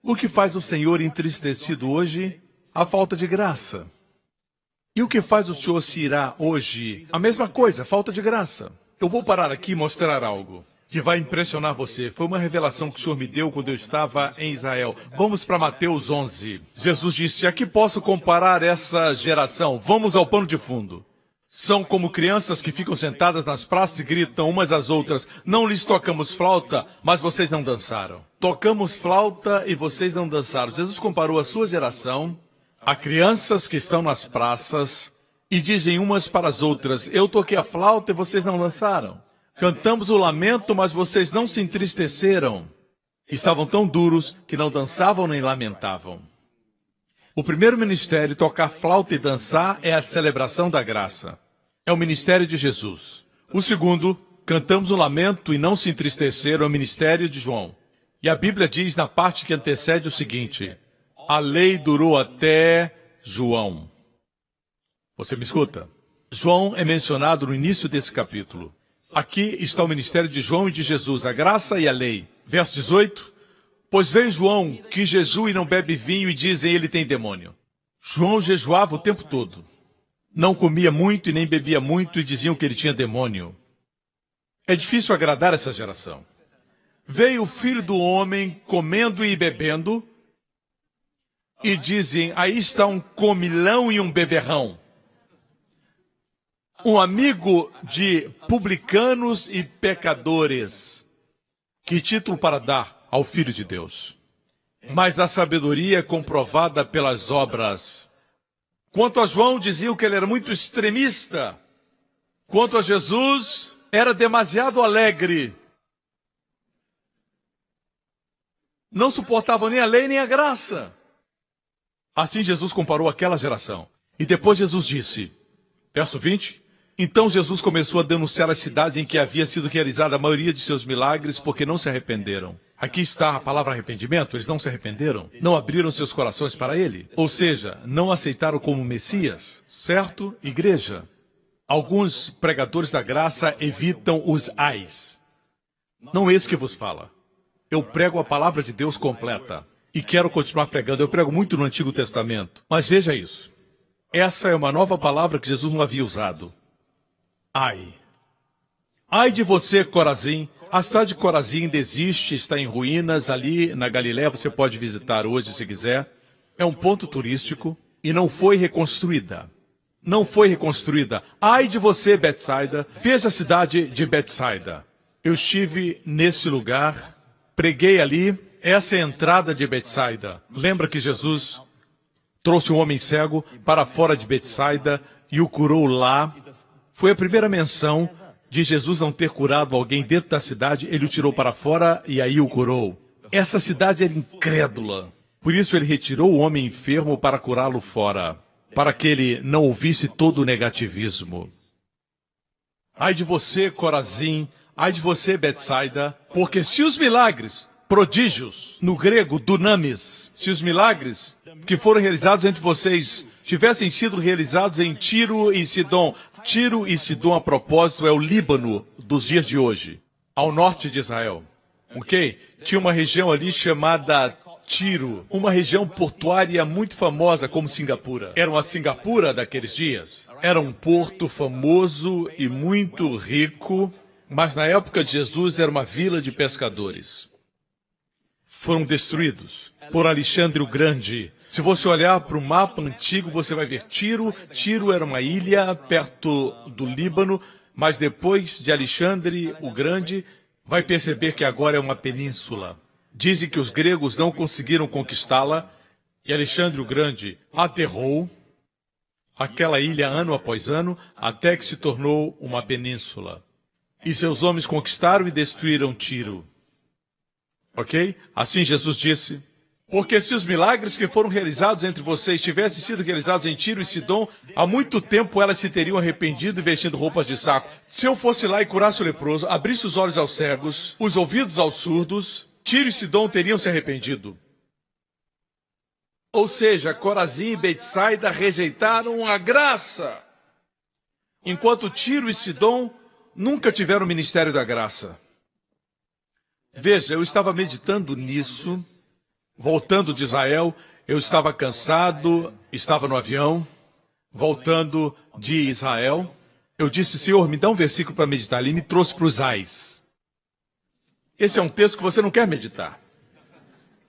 O que faz o Senhor entristecido hoje? A falta de graça. E o que faz o Senhor se irar hoje? A mesma coisa, falta de graça. Eu vou parar aqui e mostrar algo. que vai impressionar você. Foi uma revelação que o Senhor me deu quando eu estava em Israel. Vamos para Mateus 11. Jesus disse: a que posso comparar essa geração? Vamos ao pano de fundo. São como crianças que ficam sentadas nas praças e gritam umas às outras: não lhes tocamos flauta, mas vocês não dançaram. Tocamos flauta e vocês não dançaram. Jesus comparou a sua geração a crianças que estão nas praças e dizem umas para as outras: eu toquei a flauta e vocês não dançaram. Cantamos o lamento, mas vocês não se entristeceram. Estavam tão duros que não dançavam nem lamentavam. O primeiro ministério, tocar flauta e dançar, é a celebração da graça. É o ministério de Jesus. O segundo, cantamos o lamento e não se entristeceram, é o ministério de João. E a Bíblia diz na parte que antecede o seguinte: a lei durou até João. Você me escuta? João é mencionado no início desse capítulo. Aqui está o ministério de João e de Jesus, a graça e a lei. Verso 18. Pois veio João, que jejua e não bebe vinho, e dizem: ele tem demônio. João jejuava o tempo todo. Não comia muito e nem bebia muito, e diziam que ele tinha demônio. É difícil agradar essa geração. Veio o Filho do Homem comendo e bebendo, e dizem: aí está um comilão e um beberrão. Um amigo de publicanos e pecadores. Que título para dar ao Filho de Deus? Mas a sabedoria é comprovada pelas obras. Quanto a João, diziam que ele era muito extremista. Quanto a Jesus, era demasiado alegre. Não suportava nem a lei nem a graça. Assim Jesus comparou aquela geração. E depois Jesus disse, verso 20... então Jesus começou a denunciar as cidades em que havia sido realizada a maioria de seus milagres, porque não se arrependeram. Aqui está a palavra arrependimento. Eles não se arrependeram, não abriram seus corações para ele. Ou seja, não aceitaram como Messias. Certo, igreja? Alguns pregadores da graça evitam os ais. Não é esse que vos fala. Eu prego a palavra de Deus completa. E quero continuar pregando. Eu prego muito no Antigo Testamento. Mas veja isso. Essa é uma nova palavra que Jesus não havia usado. Ai. Ai de você, Corazim. A cidade de Corazim ainda existe, está em ruínas ali na Galiléia. Você pode visitar hoje se quiser. É um ponto turístico e não foi reconstruída. Não foi reconstruída. Ai de você, Betsaida. Veja a cidade de Betsaida. Eu estive nesse lugar, preguei ali. Essa é a entrada de Betsaida. Lembra que Jesus trouxe um homem cego para fora de Betsaida e o curou lá. Foi a primeira menção de Jesus não ter curado alguém dentro da cidade. Ele o tirou para fora e aí o curou. Essa cidade era incrédula. Por isso ele retirou o homem enfermo para curá-lo fora, para que ele não ouvisse todo o negativismo. Ai de você, Corazim, ai de você, Betsaida, porque se os milagres, prodígios, no grego, dunamis, se os milagres que foram realizados entre vocês tivessem sido realizados em Tiro e Sidom. Tiro e Sidom, a propósito, é o Líbano dos dias de hoje, ao norte de Israel. Ok? Tinha uma região ali chamada Tiro, uma região portuária muito famosa como Singapura. Era uma Singapura daqueles dias. Era um porto famoso e muito rico, mas na época de Jesus era uma vila de pescadores. Foram destruídos por Alexandre o Grande. Se você olhar para o mapa antigo, você vai ver Tiro. Tiro era uma ilha perto do Líbano, mas depois de Alexandre o Grande, vai perceber que agora é uma península. Dizem que os gregos não conseguiram conquistá-la, e Alexandre o Grande aterrou aquela ilha ano após ano, até que se tornou uma península. E seus homens conquistaram e destruíram Tiro. Ok? Assim Jesus disse: porque se os milagres que foram realizados entre vocês tivessem sido realizados em Tiro e Sidom, há muito tempo elas se teriam arrependido e vestindo roupas de saco. Se eu fosse lá e curasse o leproso, abrisse os olhos aos cegos, os ouvidos aos surdos, Tiro e Sidom teriam se arrependido. Ou seja, Corazim e Betsaida rejeitaram a graça, enquanto Tiro e Sidom nunca tiveram o ministério da graça. Veja, eu estava meditando nisso. Voltando de Israel, eu estava cansado, estava no avião, voltando de Israel. Eu disse: Senhor, me dá um versículo para meditar. Ele me trouxe para os ais. Esse é um texto que você não quer meditar.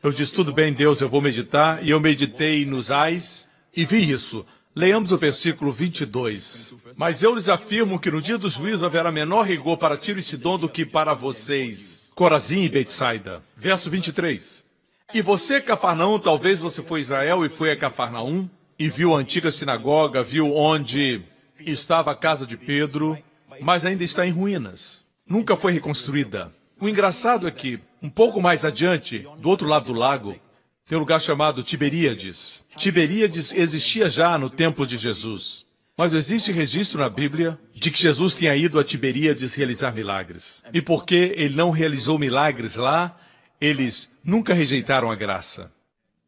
Eu disse, tudo bem, Deus, eu vou meditar. E eu meditei nos ais e vi isso. Leamos o versículo 22. Mas eu lhes afirmo que no dia do juízo haverá menor rigor para Tiro e Sidom do que para vocês, Corazim e Betsaida. Verso 23. E você, Cafarnaum, talvez você foi a Israel e foi a Cafarnaum, e viu a antiga sinagoga, viu onde estava a casa de Pedro, mas ainda está em ruínas. Nunca foi reconstruída. O engraçado é que, um pouco mais adiante, do outro lado do lago, tem um lugar chamado Tiberíades. Tiberíades existia já no tempo de Jesus. Mas existe registro na Bíblia de que Jesus tinha ido a Tiberíades realizar milagres. E porque ele não realizou milagres lá, eles nunca rejeitaram a graça.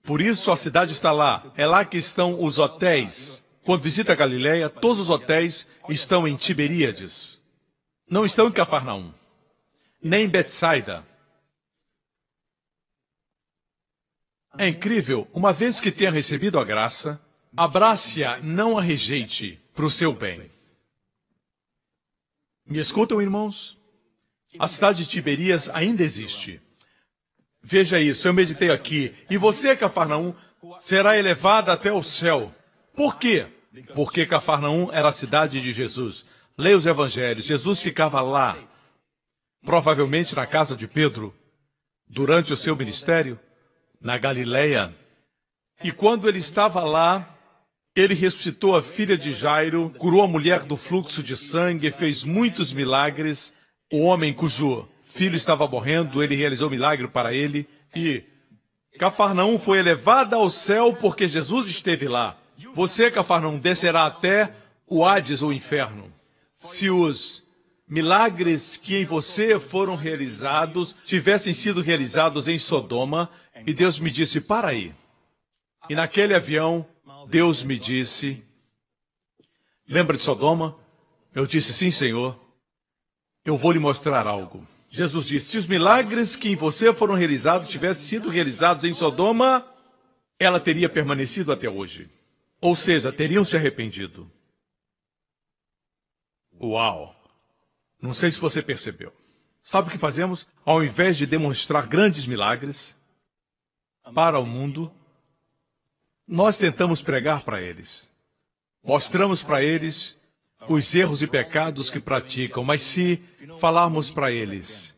Por isso a cidade está lá. É lá que estão os hotéis. Quando visita a Galileia, todos os hotéis estão em Tiberíades. Não estão em Cafarnaum, nem em Betsaida. É incrível, uma vez que tenha recebido a graça, abrace-a, não a rejeite, para o seu bem. Me escutam, irmãos? A cidade de Tiberias ainda existe. Veja isso, eu meditei aqui. E você, Cafarnaum, será elevada até o céu. Por quê? Porque Cafarnaum era a cidade de Jesus. Leia os evangelhos, Jesus ficava lá, provavelmente na casa de Pedro, durante o seu ministério, na Galileia. E quando ele estava lá, ele ressuscitou a filha de Jairo, curou a mulher do fluxo de sangue, fez muitos milagres. O homem cujo filho estava morrendo, ele realizou milagre para ele. E Cafarnaum foi elevada ao céu porque Jesus esteve lá. Você, Cafarnaum, descerá até o Hades, o inferno. Se os milagres que em você foram realizados tivessem sido realizados em Sodoma, e Deus me disse, para aí. E naquele avião, Deus me disse, lembra de Sodoma? Eu disse, sim, Senhor, eu vou lhe mostrar algo. Jesus disse, se os milagres que em você foram realizados tivessem sido realizados em Sodoma, ela teria permanecido até hoje. Ou seja, teriam se arrependido. Uau! Não sei se você percebeu. Sabe o que fazemos? Ao invés de demonstrar grandes milagres para o mundo, nós tentamos pregar para eles. Mostramos para eles os erros e pecados que praticam, mas se falarmos para eles,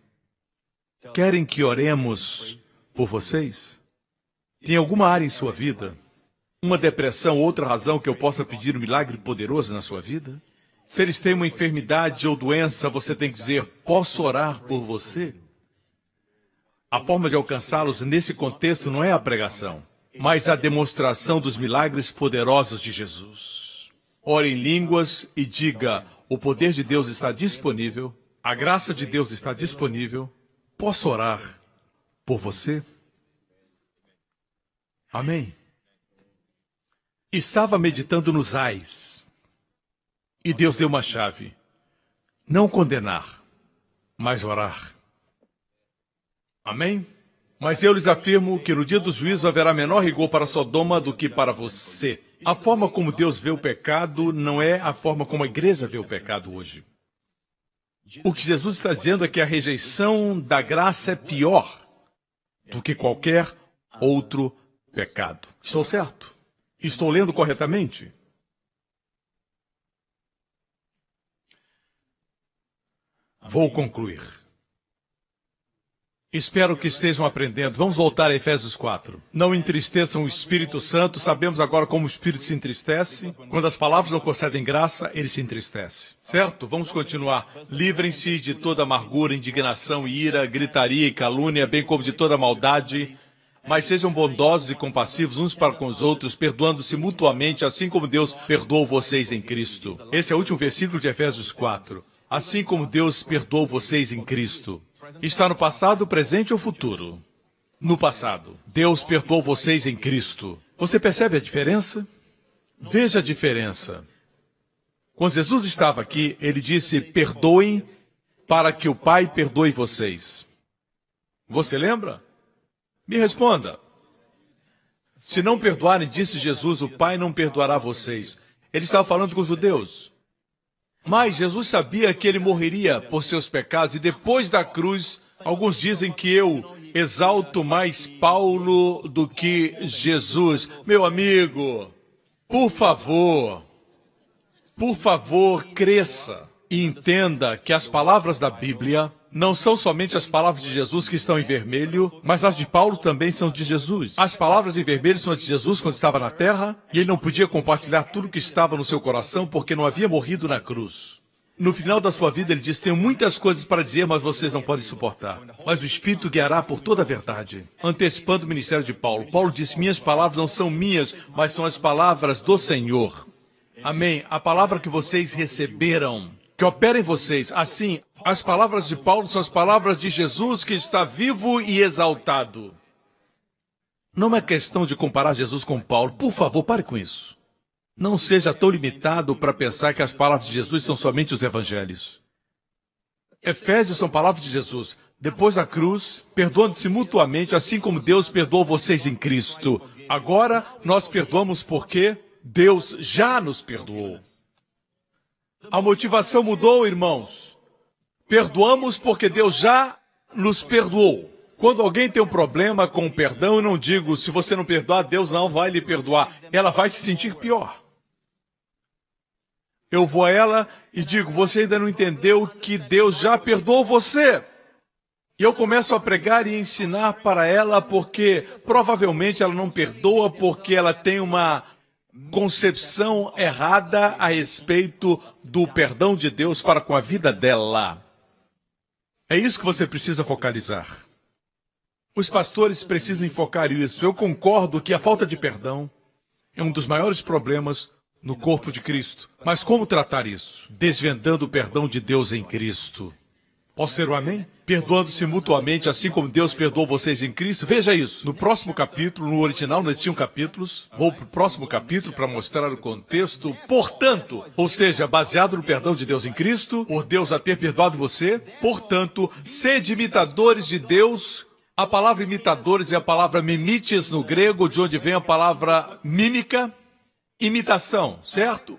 querem que oremos por vocês? Tem alguma área em sua vida, uma depressão, outra razão que eu possa pedir um milagre poderoso na sua vida? Se eles têm uma enfermidade ou doença, você tem que dizer, posso orar por você? A forma de alcançá-los nesse contexto não é a pregação, mas a demonstração dos milagres poderosos de Jesus. Ore em línguas e diga, o poder de Deus está disponível, a graça de Deus está disponível, posso orar por você? Amém? Estava meditando nos ais, e Deus deu uma chave, não condenar, mas orar. Amém? Mas eu lhes afirmo que no dia do juízo haverá menor rigor para Sodoma do que para você. A forma como Deus vê o pecado não é a forma como a igreja vê o pecado hoje. O que Jesus está dizendo é que a rejeição da graça é pior do que qualquer outro pecado. Estou certo? Estou lendo corretamente? Vou concluir. Espero que estejam aprendendo. Vamos voltar a Efésios 4. Não entristeçam o Espírito Santo. Sabemos agora como o Espírito se entristece. Quando as palavras não concedem graça, ele se entristece. Certo? Vamos continuar. Livrem-se de toda amargura, indignação, ira, gritaria e calúnia, bem como de toda maldade. Mas sejam bondosos e compassivos uns para com os outros, perdoando-se mutuamente, assim como Deus perdoou vocês em Cristo. Esse é o último versículo de Efésios 4. Assim como Deus perdoou vocês em Cristo. Está no passado, presente ou futuro? No passado. Deus perdoou vocês em Cristo. Você percebe a diferença? Veja a diferença. Quando Jesus estava aqui, ele disse, perdoem para que o Pai perdoe vocês. Você lembra? Me responda. Se não perdoarem, disse Jesus, o Pai não perdoará vocês. Ele estava falando com os judeus. Mas Jesus sabia que ele morreria por seus pecados e depois da cruz Alguns dizem que eu exalto mais Paulo do que Jesus. Meu amigo, por favor, cresça e entenda que as palavras da Bíblia não são somente as palavras de Jesus que estão em vermelho, mas as de Paulo também são de Jesus. As palavras em vermelho são as de Jesus quando estava na terra, e ele não podia compartilhar tudo que estava no seu coração porque não havia morrido na cruz. No final da sua vida, ele diz, tenho muitas coisas para dizer, mas vocês não podem suportar. Mas o Espírito guiará por toda a verdade. Antecipando o ministério de Paulo, Paulo disse, minhas palavras não são minhas, mas são as palavras do Senhor. Amém. A palavra que vocês receberam, que opera em vocês. Assim, as palavras de Paulo são as palavras de Jesus que está vivo e exaltado. Não é questão de comparar Jesus com Paulo. Por favor, pare com isso. Não seja tão limitado para pensar que as palavras de Jesus são somente os evangelhos. Efésios são palavras de Jesus. Depois da cruz, perdoando-se mutuamente, assim como Deus perdoou vocês em Cristo. Agora, nós perdoamos porque Deus já nos perdoou. A motivação mudou, irmãos. Perdoamos porque Deus já nos perdoou. Quando alguém tem um problema com o perdão, eu não digo, se você não perdoar, Deus não vai lhe perdoar. Ela vai se sentir pior. Eu vou a ela e digo, você ainda não entendeu que Deus já perdoou você. E eu começo a pregar e ensinar para ela porque provavelmente ela não perdoa porque ela tem uma concepção errada a respeito do perdão de Deus para com a vida dela. É isso que você precisa focalizar. Os pastores precisam enfocar isso. Eu concordo que a falta de perdão é um dos maiores problemas no corpo de Cristo. Mas como tratar isso? Desvendando o perdão de Deus em Cristo. Posso ter um amém? Perdoando-se mutuamente, assim como Deus perdoou vocês em Cristo. Veja isso. No próximo capítulo, no original não existiam capítulos. Vou para o próximo capítulo para mostrar o contexto. Portanto, ou seja, baseado no perdão de Deus em Cristo, por Deus já ter perdoado você. Portanto, sede imitadores de Deus. A palavra imitadores é a palavra mimites no grego, de onde vem a palavra mímica. Imitação, certo?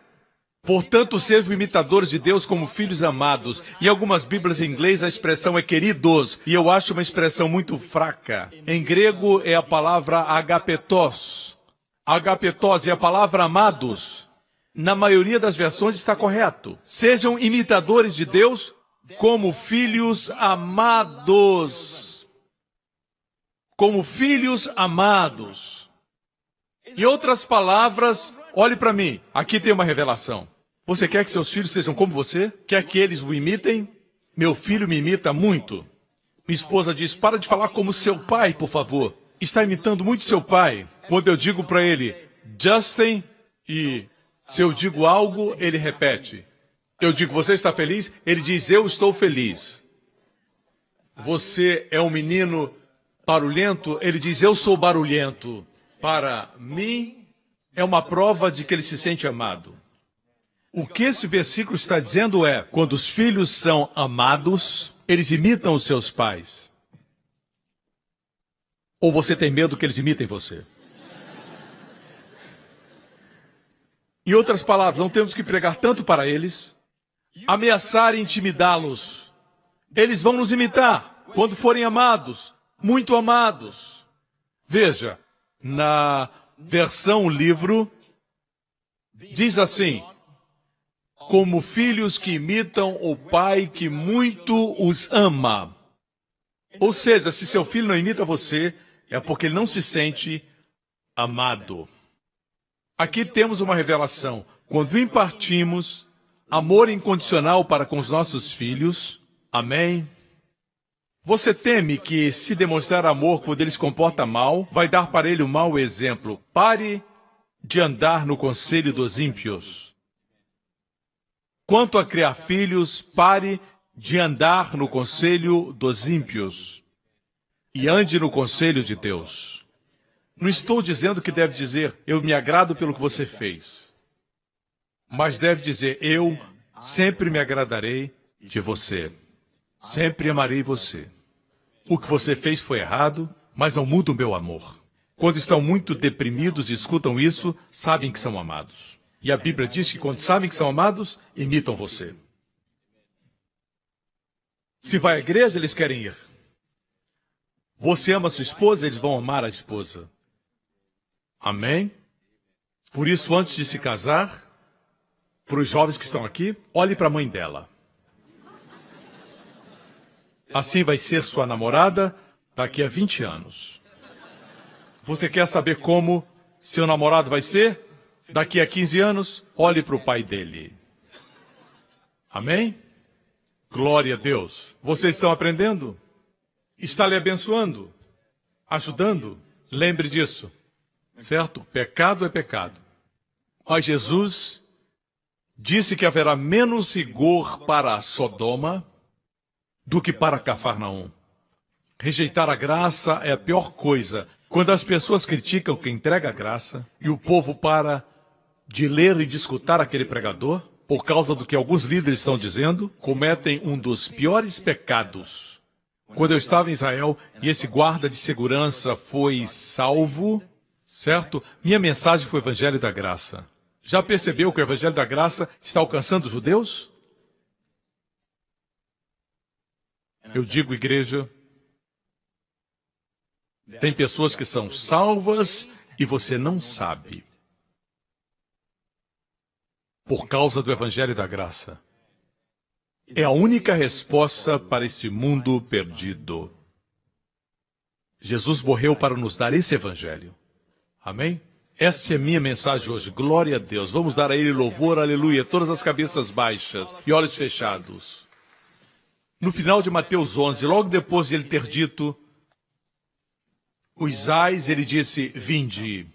Portanto, sejam imitadores de Deus como filhos amados. Em algumas Bíblias em inglês a expressão é queridos, e eu acho uma expressão muito fraca. Em grego é a palavra agapetos. Agapetos é a palavra amados. Na maioria das versões está correto. Sejam imitadores de Deus como filhos amados. Como filhos amados. Em outras palavras, olhe para mim, aqui tem uma revelação. Você quer que seus filhos sejam como você? Quer que eles o imitem? Meu filho me imita muito. Minha esposa diz, para de falar como seu pai, por favor. Está imitando muito seu pai. Quando eu digo para ele, Justin, e se eu digo algo, ele repete. Eu digo, você está feliz? Ele diz, eu estou feliz. Você é um menino barulhento? Ele diz, eu sou barulhento. Para mim, é uma prova de que ele se sente amado. O que esse versículo está dizendo é, quando os filhos são amados, eles imitam os seus pais. Ou você tem medo que eles imitem você? Em outras palavras, não temos que pregar tanto para eles, ameaçar e intimidá-los. Eles vão nos imitar quando forem amados, muito amados. Veja, na versão livro, diz assim, como filhos que imitam o pai que muito os ama. Ou seja, se seu filho não imita você, é porque ele não se sente amado. Aqui temos uma revelação. Quando impartimos amor incondicional para com os nossos filhos, amém? Você teme que, se demonstrar amor quando ele se comporta mal, vai dar para ele um mau exemplo. Pare de andar no conselho dos ímpios. Quanto a criar filhos, pare de andar no conselho dos ímpios. E ande no conselho de Deus. Não estou dizendo que deve dizer, eu me agrado pelo que você fez. Mas deve dizer, eu sempre me agradarei de você. Sempre amarei você. O que você fez foi errado, mas não muda o meu amor. Quando estão muito deprimidos e escutam isso, sabem que são amados. E a Bíblia diz que quando sabem que são amados, imitam você. Se vai à igreja, eles querem ir. Você ama sua esposa, eles vão amar a esposa. Amém? Por isso, antes de se casar, para os jovens que estão aqui, olhe para a mãe dela. Assim vai ser sua namorada daqui a 20 anos. Você quer saber como seu namorado vai ser? Daqui a 15 anos, olhe para o pai dele. Amém? Glória a Deus. Vocês estão aprendendo? Está lhe abençoando? Ajudando? Lembre disso. Certo? Pecado é pecado. Mas Jesus disse que haverá menos rigor para Sodoma do que para Cafarnaum. Rejeitar a graça é a pior coisa. Quando as pessoas criticam quem entrega a graça e o povo para de ler e de escutar aquele pregador, por causa do que alguns líderes estão dizendo, cometem um dos piores pecados. Quando eu estava em Israel e esse guarda de segurança foi salvo, certo? Minha mensagem foi o Evangelho da Graça. Já percebeu que o Evangelho da Graça está alcançando os judeus? Eu digo, igreja, tem pessoas que são salvas e você não sabe. Por causa do Evangelho da Graça. É a única resposta para esse mundo perdido. Jesus morreu para nos dar esse Evangelho. Amém? Essa é a minha mensagem hoje. Glória a Deus. Vamos dar a Ele louvor, aleluia. Todas as cabeças baixas e olhos fechados. No final de Mateus 11, logo depois de ele ter dito os ais, ele disse, vinde.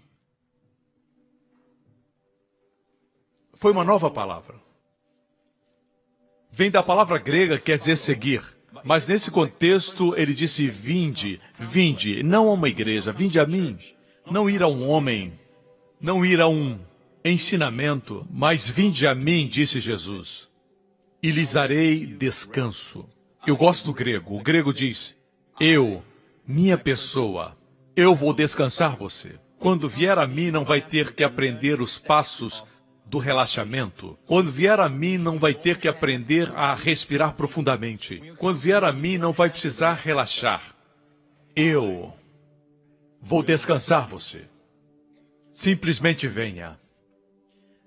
Foi uma nova palavra. Vem da palavra grega, quer dizer seguir. Mas nesse contexto, ele disse, vinde, vinde, não a uma igreja, vinde a mim. Não ir a um homem, não ir a um ensinamento, mas vinde a mim, disse Jesus, e lhes darei descanso. Eu gosto do grego. O grego diz, eu, minha pessoa, eu vou descansar você. Quando vier a mim, não vai ter que aprender os passos do relaxamento. Quando vier a mim, não vai ter que aprender a respirar profundamente. Quando vier a mim, não vai precisar relaxar. Eu vou descansar você. Simplesmente venha.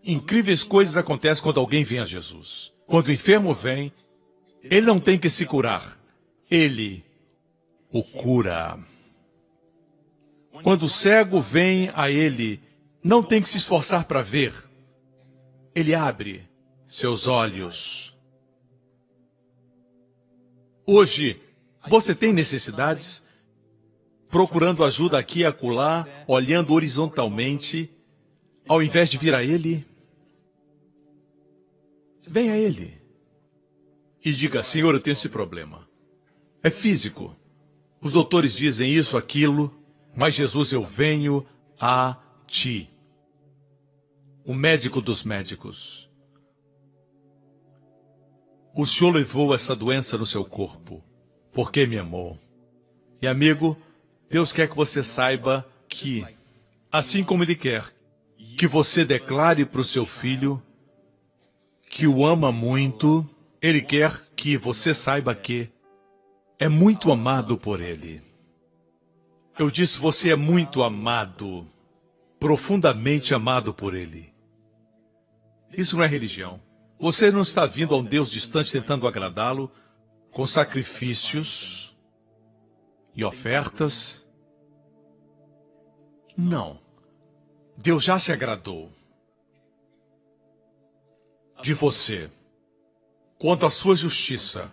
Incríveis coisas acontecem quando alguém vem a Jesus. Quando o enfermo vem, ele não tem que se curar. Ele o cura. Quando o cego vem a ele, não tem que se esforçar para ver. Ele abre seus olhos. Hoje, você tem necessidades? Procurando ajuda aqui e acolá, olhando horizontalmente, ao invés de vir a Ele? Venha a Ele. E diga, Senhor, eu tenho esse problema. É físico. Os doutores dizem isso, aquilo, mas Jesus, eu venho a Ti. O médico dos médicos. O Senhor levou essa doença no seu corpo, porque me amou. E amigo, Deus quer que você saiba que, assim como Ele quer que você declare para o seu filho que o ama muito, Ele quer que você saiba que é muito amado por Ele. Eu disse, você é muito amado, profundamente amado por Ele. Isso não é religião. Você não está vindo a um Deus distante tentando agradá-lo com sacrifícios e ofertas. Não. Deus já se agradou de você quanto à sua justiça,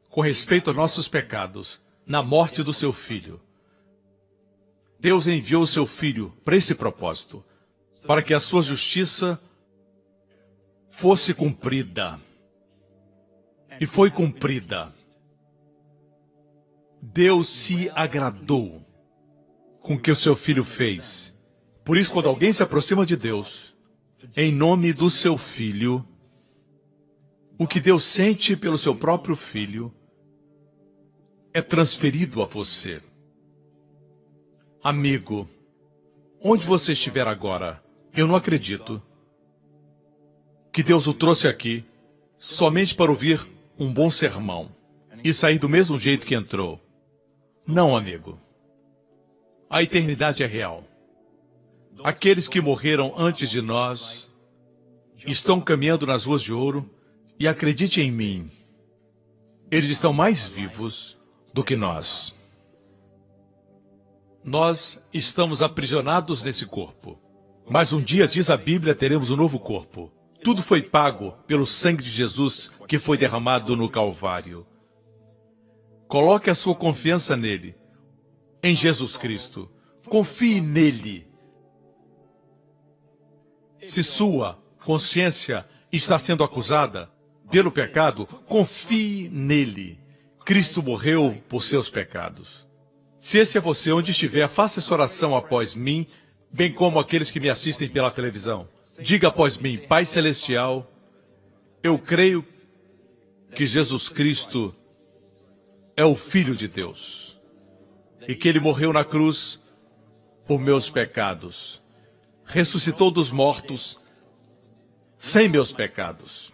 com respeito a nossos pecados, na morte do seu filho. Deus enviou o seu filho para esse propósito, para que a sua justiça fosse cumprida. E foi cumprida. Deus se agradou com o que o seu filho fez. Por isso, quando alguém se aproxima de Deus, em nome do seu filho, o que Deus sente pelo seu próprio filho é transferido a você. Amigo, onde você estiver agora, eu não acredito que Deus o trouxe aqui somente para ouvir um bom sermão e sair do mesmo jeito que entrou. Não, amigo. A eternidade é real. Aqueles que morreram antes de nós estão caminhando nas ruas de ouro e acredite em mim, eles estão mais vivos do que nós. Nós estamos aprisionados nesse corpo. Mas um dia, diz a Bíblia, teremos um novo corpo. Tudo foi pago pelo sangue de Jesus que foi derramado no Calvário. Coloque a sua confiança nele, em Jesus Cristo. Confie nele. Se sua consciência está sendo acusada pelo pecado, confie nele. Cristo morreu por seus pecados. Se esse é você, onde estiver, faça essa oração após mim, bem como aqueles que me assistem pela televisão. Diga após mim: Pai Celestial, eu creio que Jesus Cristo é o Filho de Deus e que Ele morreu na cruz por meus pecados. Ressuscitou dos mortos sem meus pecados.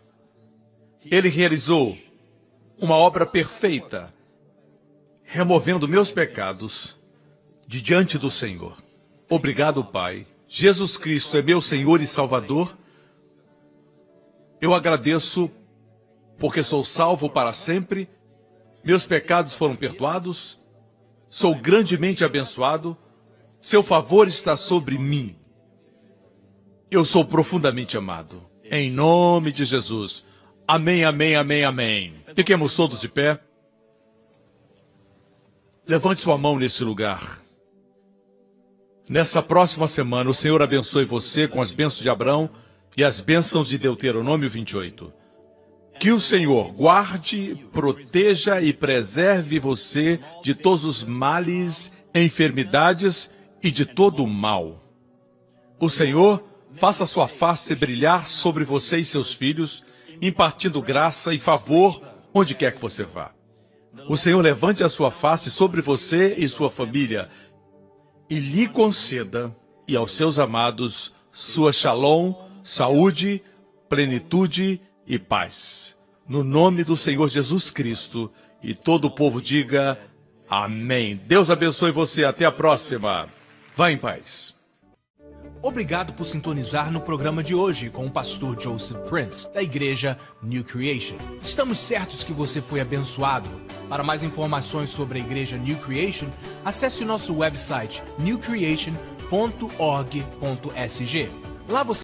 Ele realizou uma obra perfeita, removendo meus pecados de diante do Senhor. Obrigado, Pai. Jesus Cristo é meu Senhor e Salvador. Eu agradeço porque sou salvo para sempre. Meus pecados foram perdoados. Sou grandemente abençoado. Seu favor está sobre mim. Eu sou profundamente amado. Em nome de Jesus. Amém, amém, amém, amém. Fiquemos todos de pé. Levante sua mão nesse lugar. Nessa próxima semana, o Senhor abençoe você com as bênçãos de Abraão e as bênçãos de Deuteronômio 28. Que o Senhor guarde, proteja e preserve você de todos os males, enfermidades e de todo o mal. O Senhor faça sua face brilhar sobre você e seus filhos, impartindo graça e favor onde quer que você vá. O Senhor levante a sua face sobre você e sua família e lhe conceda, e aos seus amados, sua shalom, saúde, plenitude e paz. No nome do Senhor Jesus Cristo, e todo o povo diga amém. Deus abençoe você. Até a próxima. Vá em paz. Obrigado por sintonizar no programa de hoje com o pastor Joseph Prince, da igreja New Creation. Estamos certos que você foi abençoado. Para mais informações sobre a igreja New Creation, acesse o nosso website newcreation.org.sg. Lá você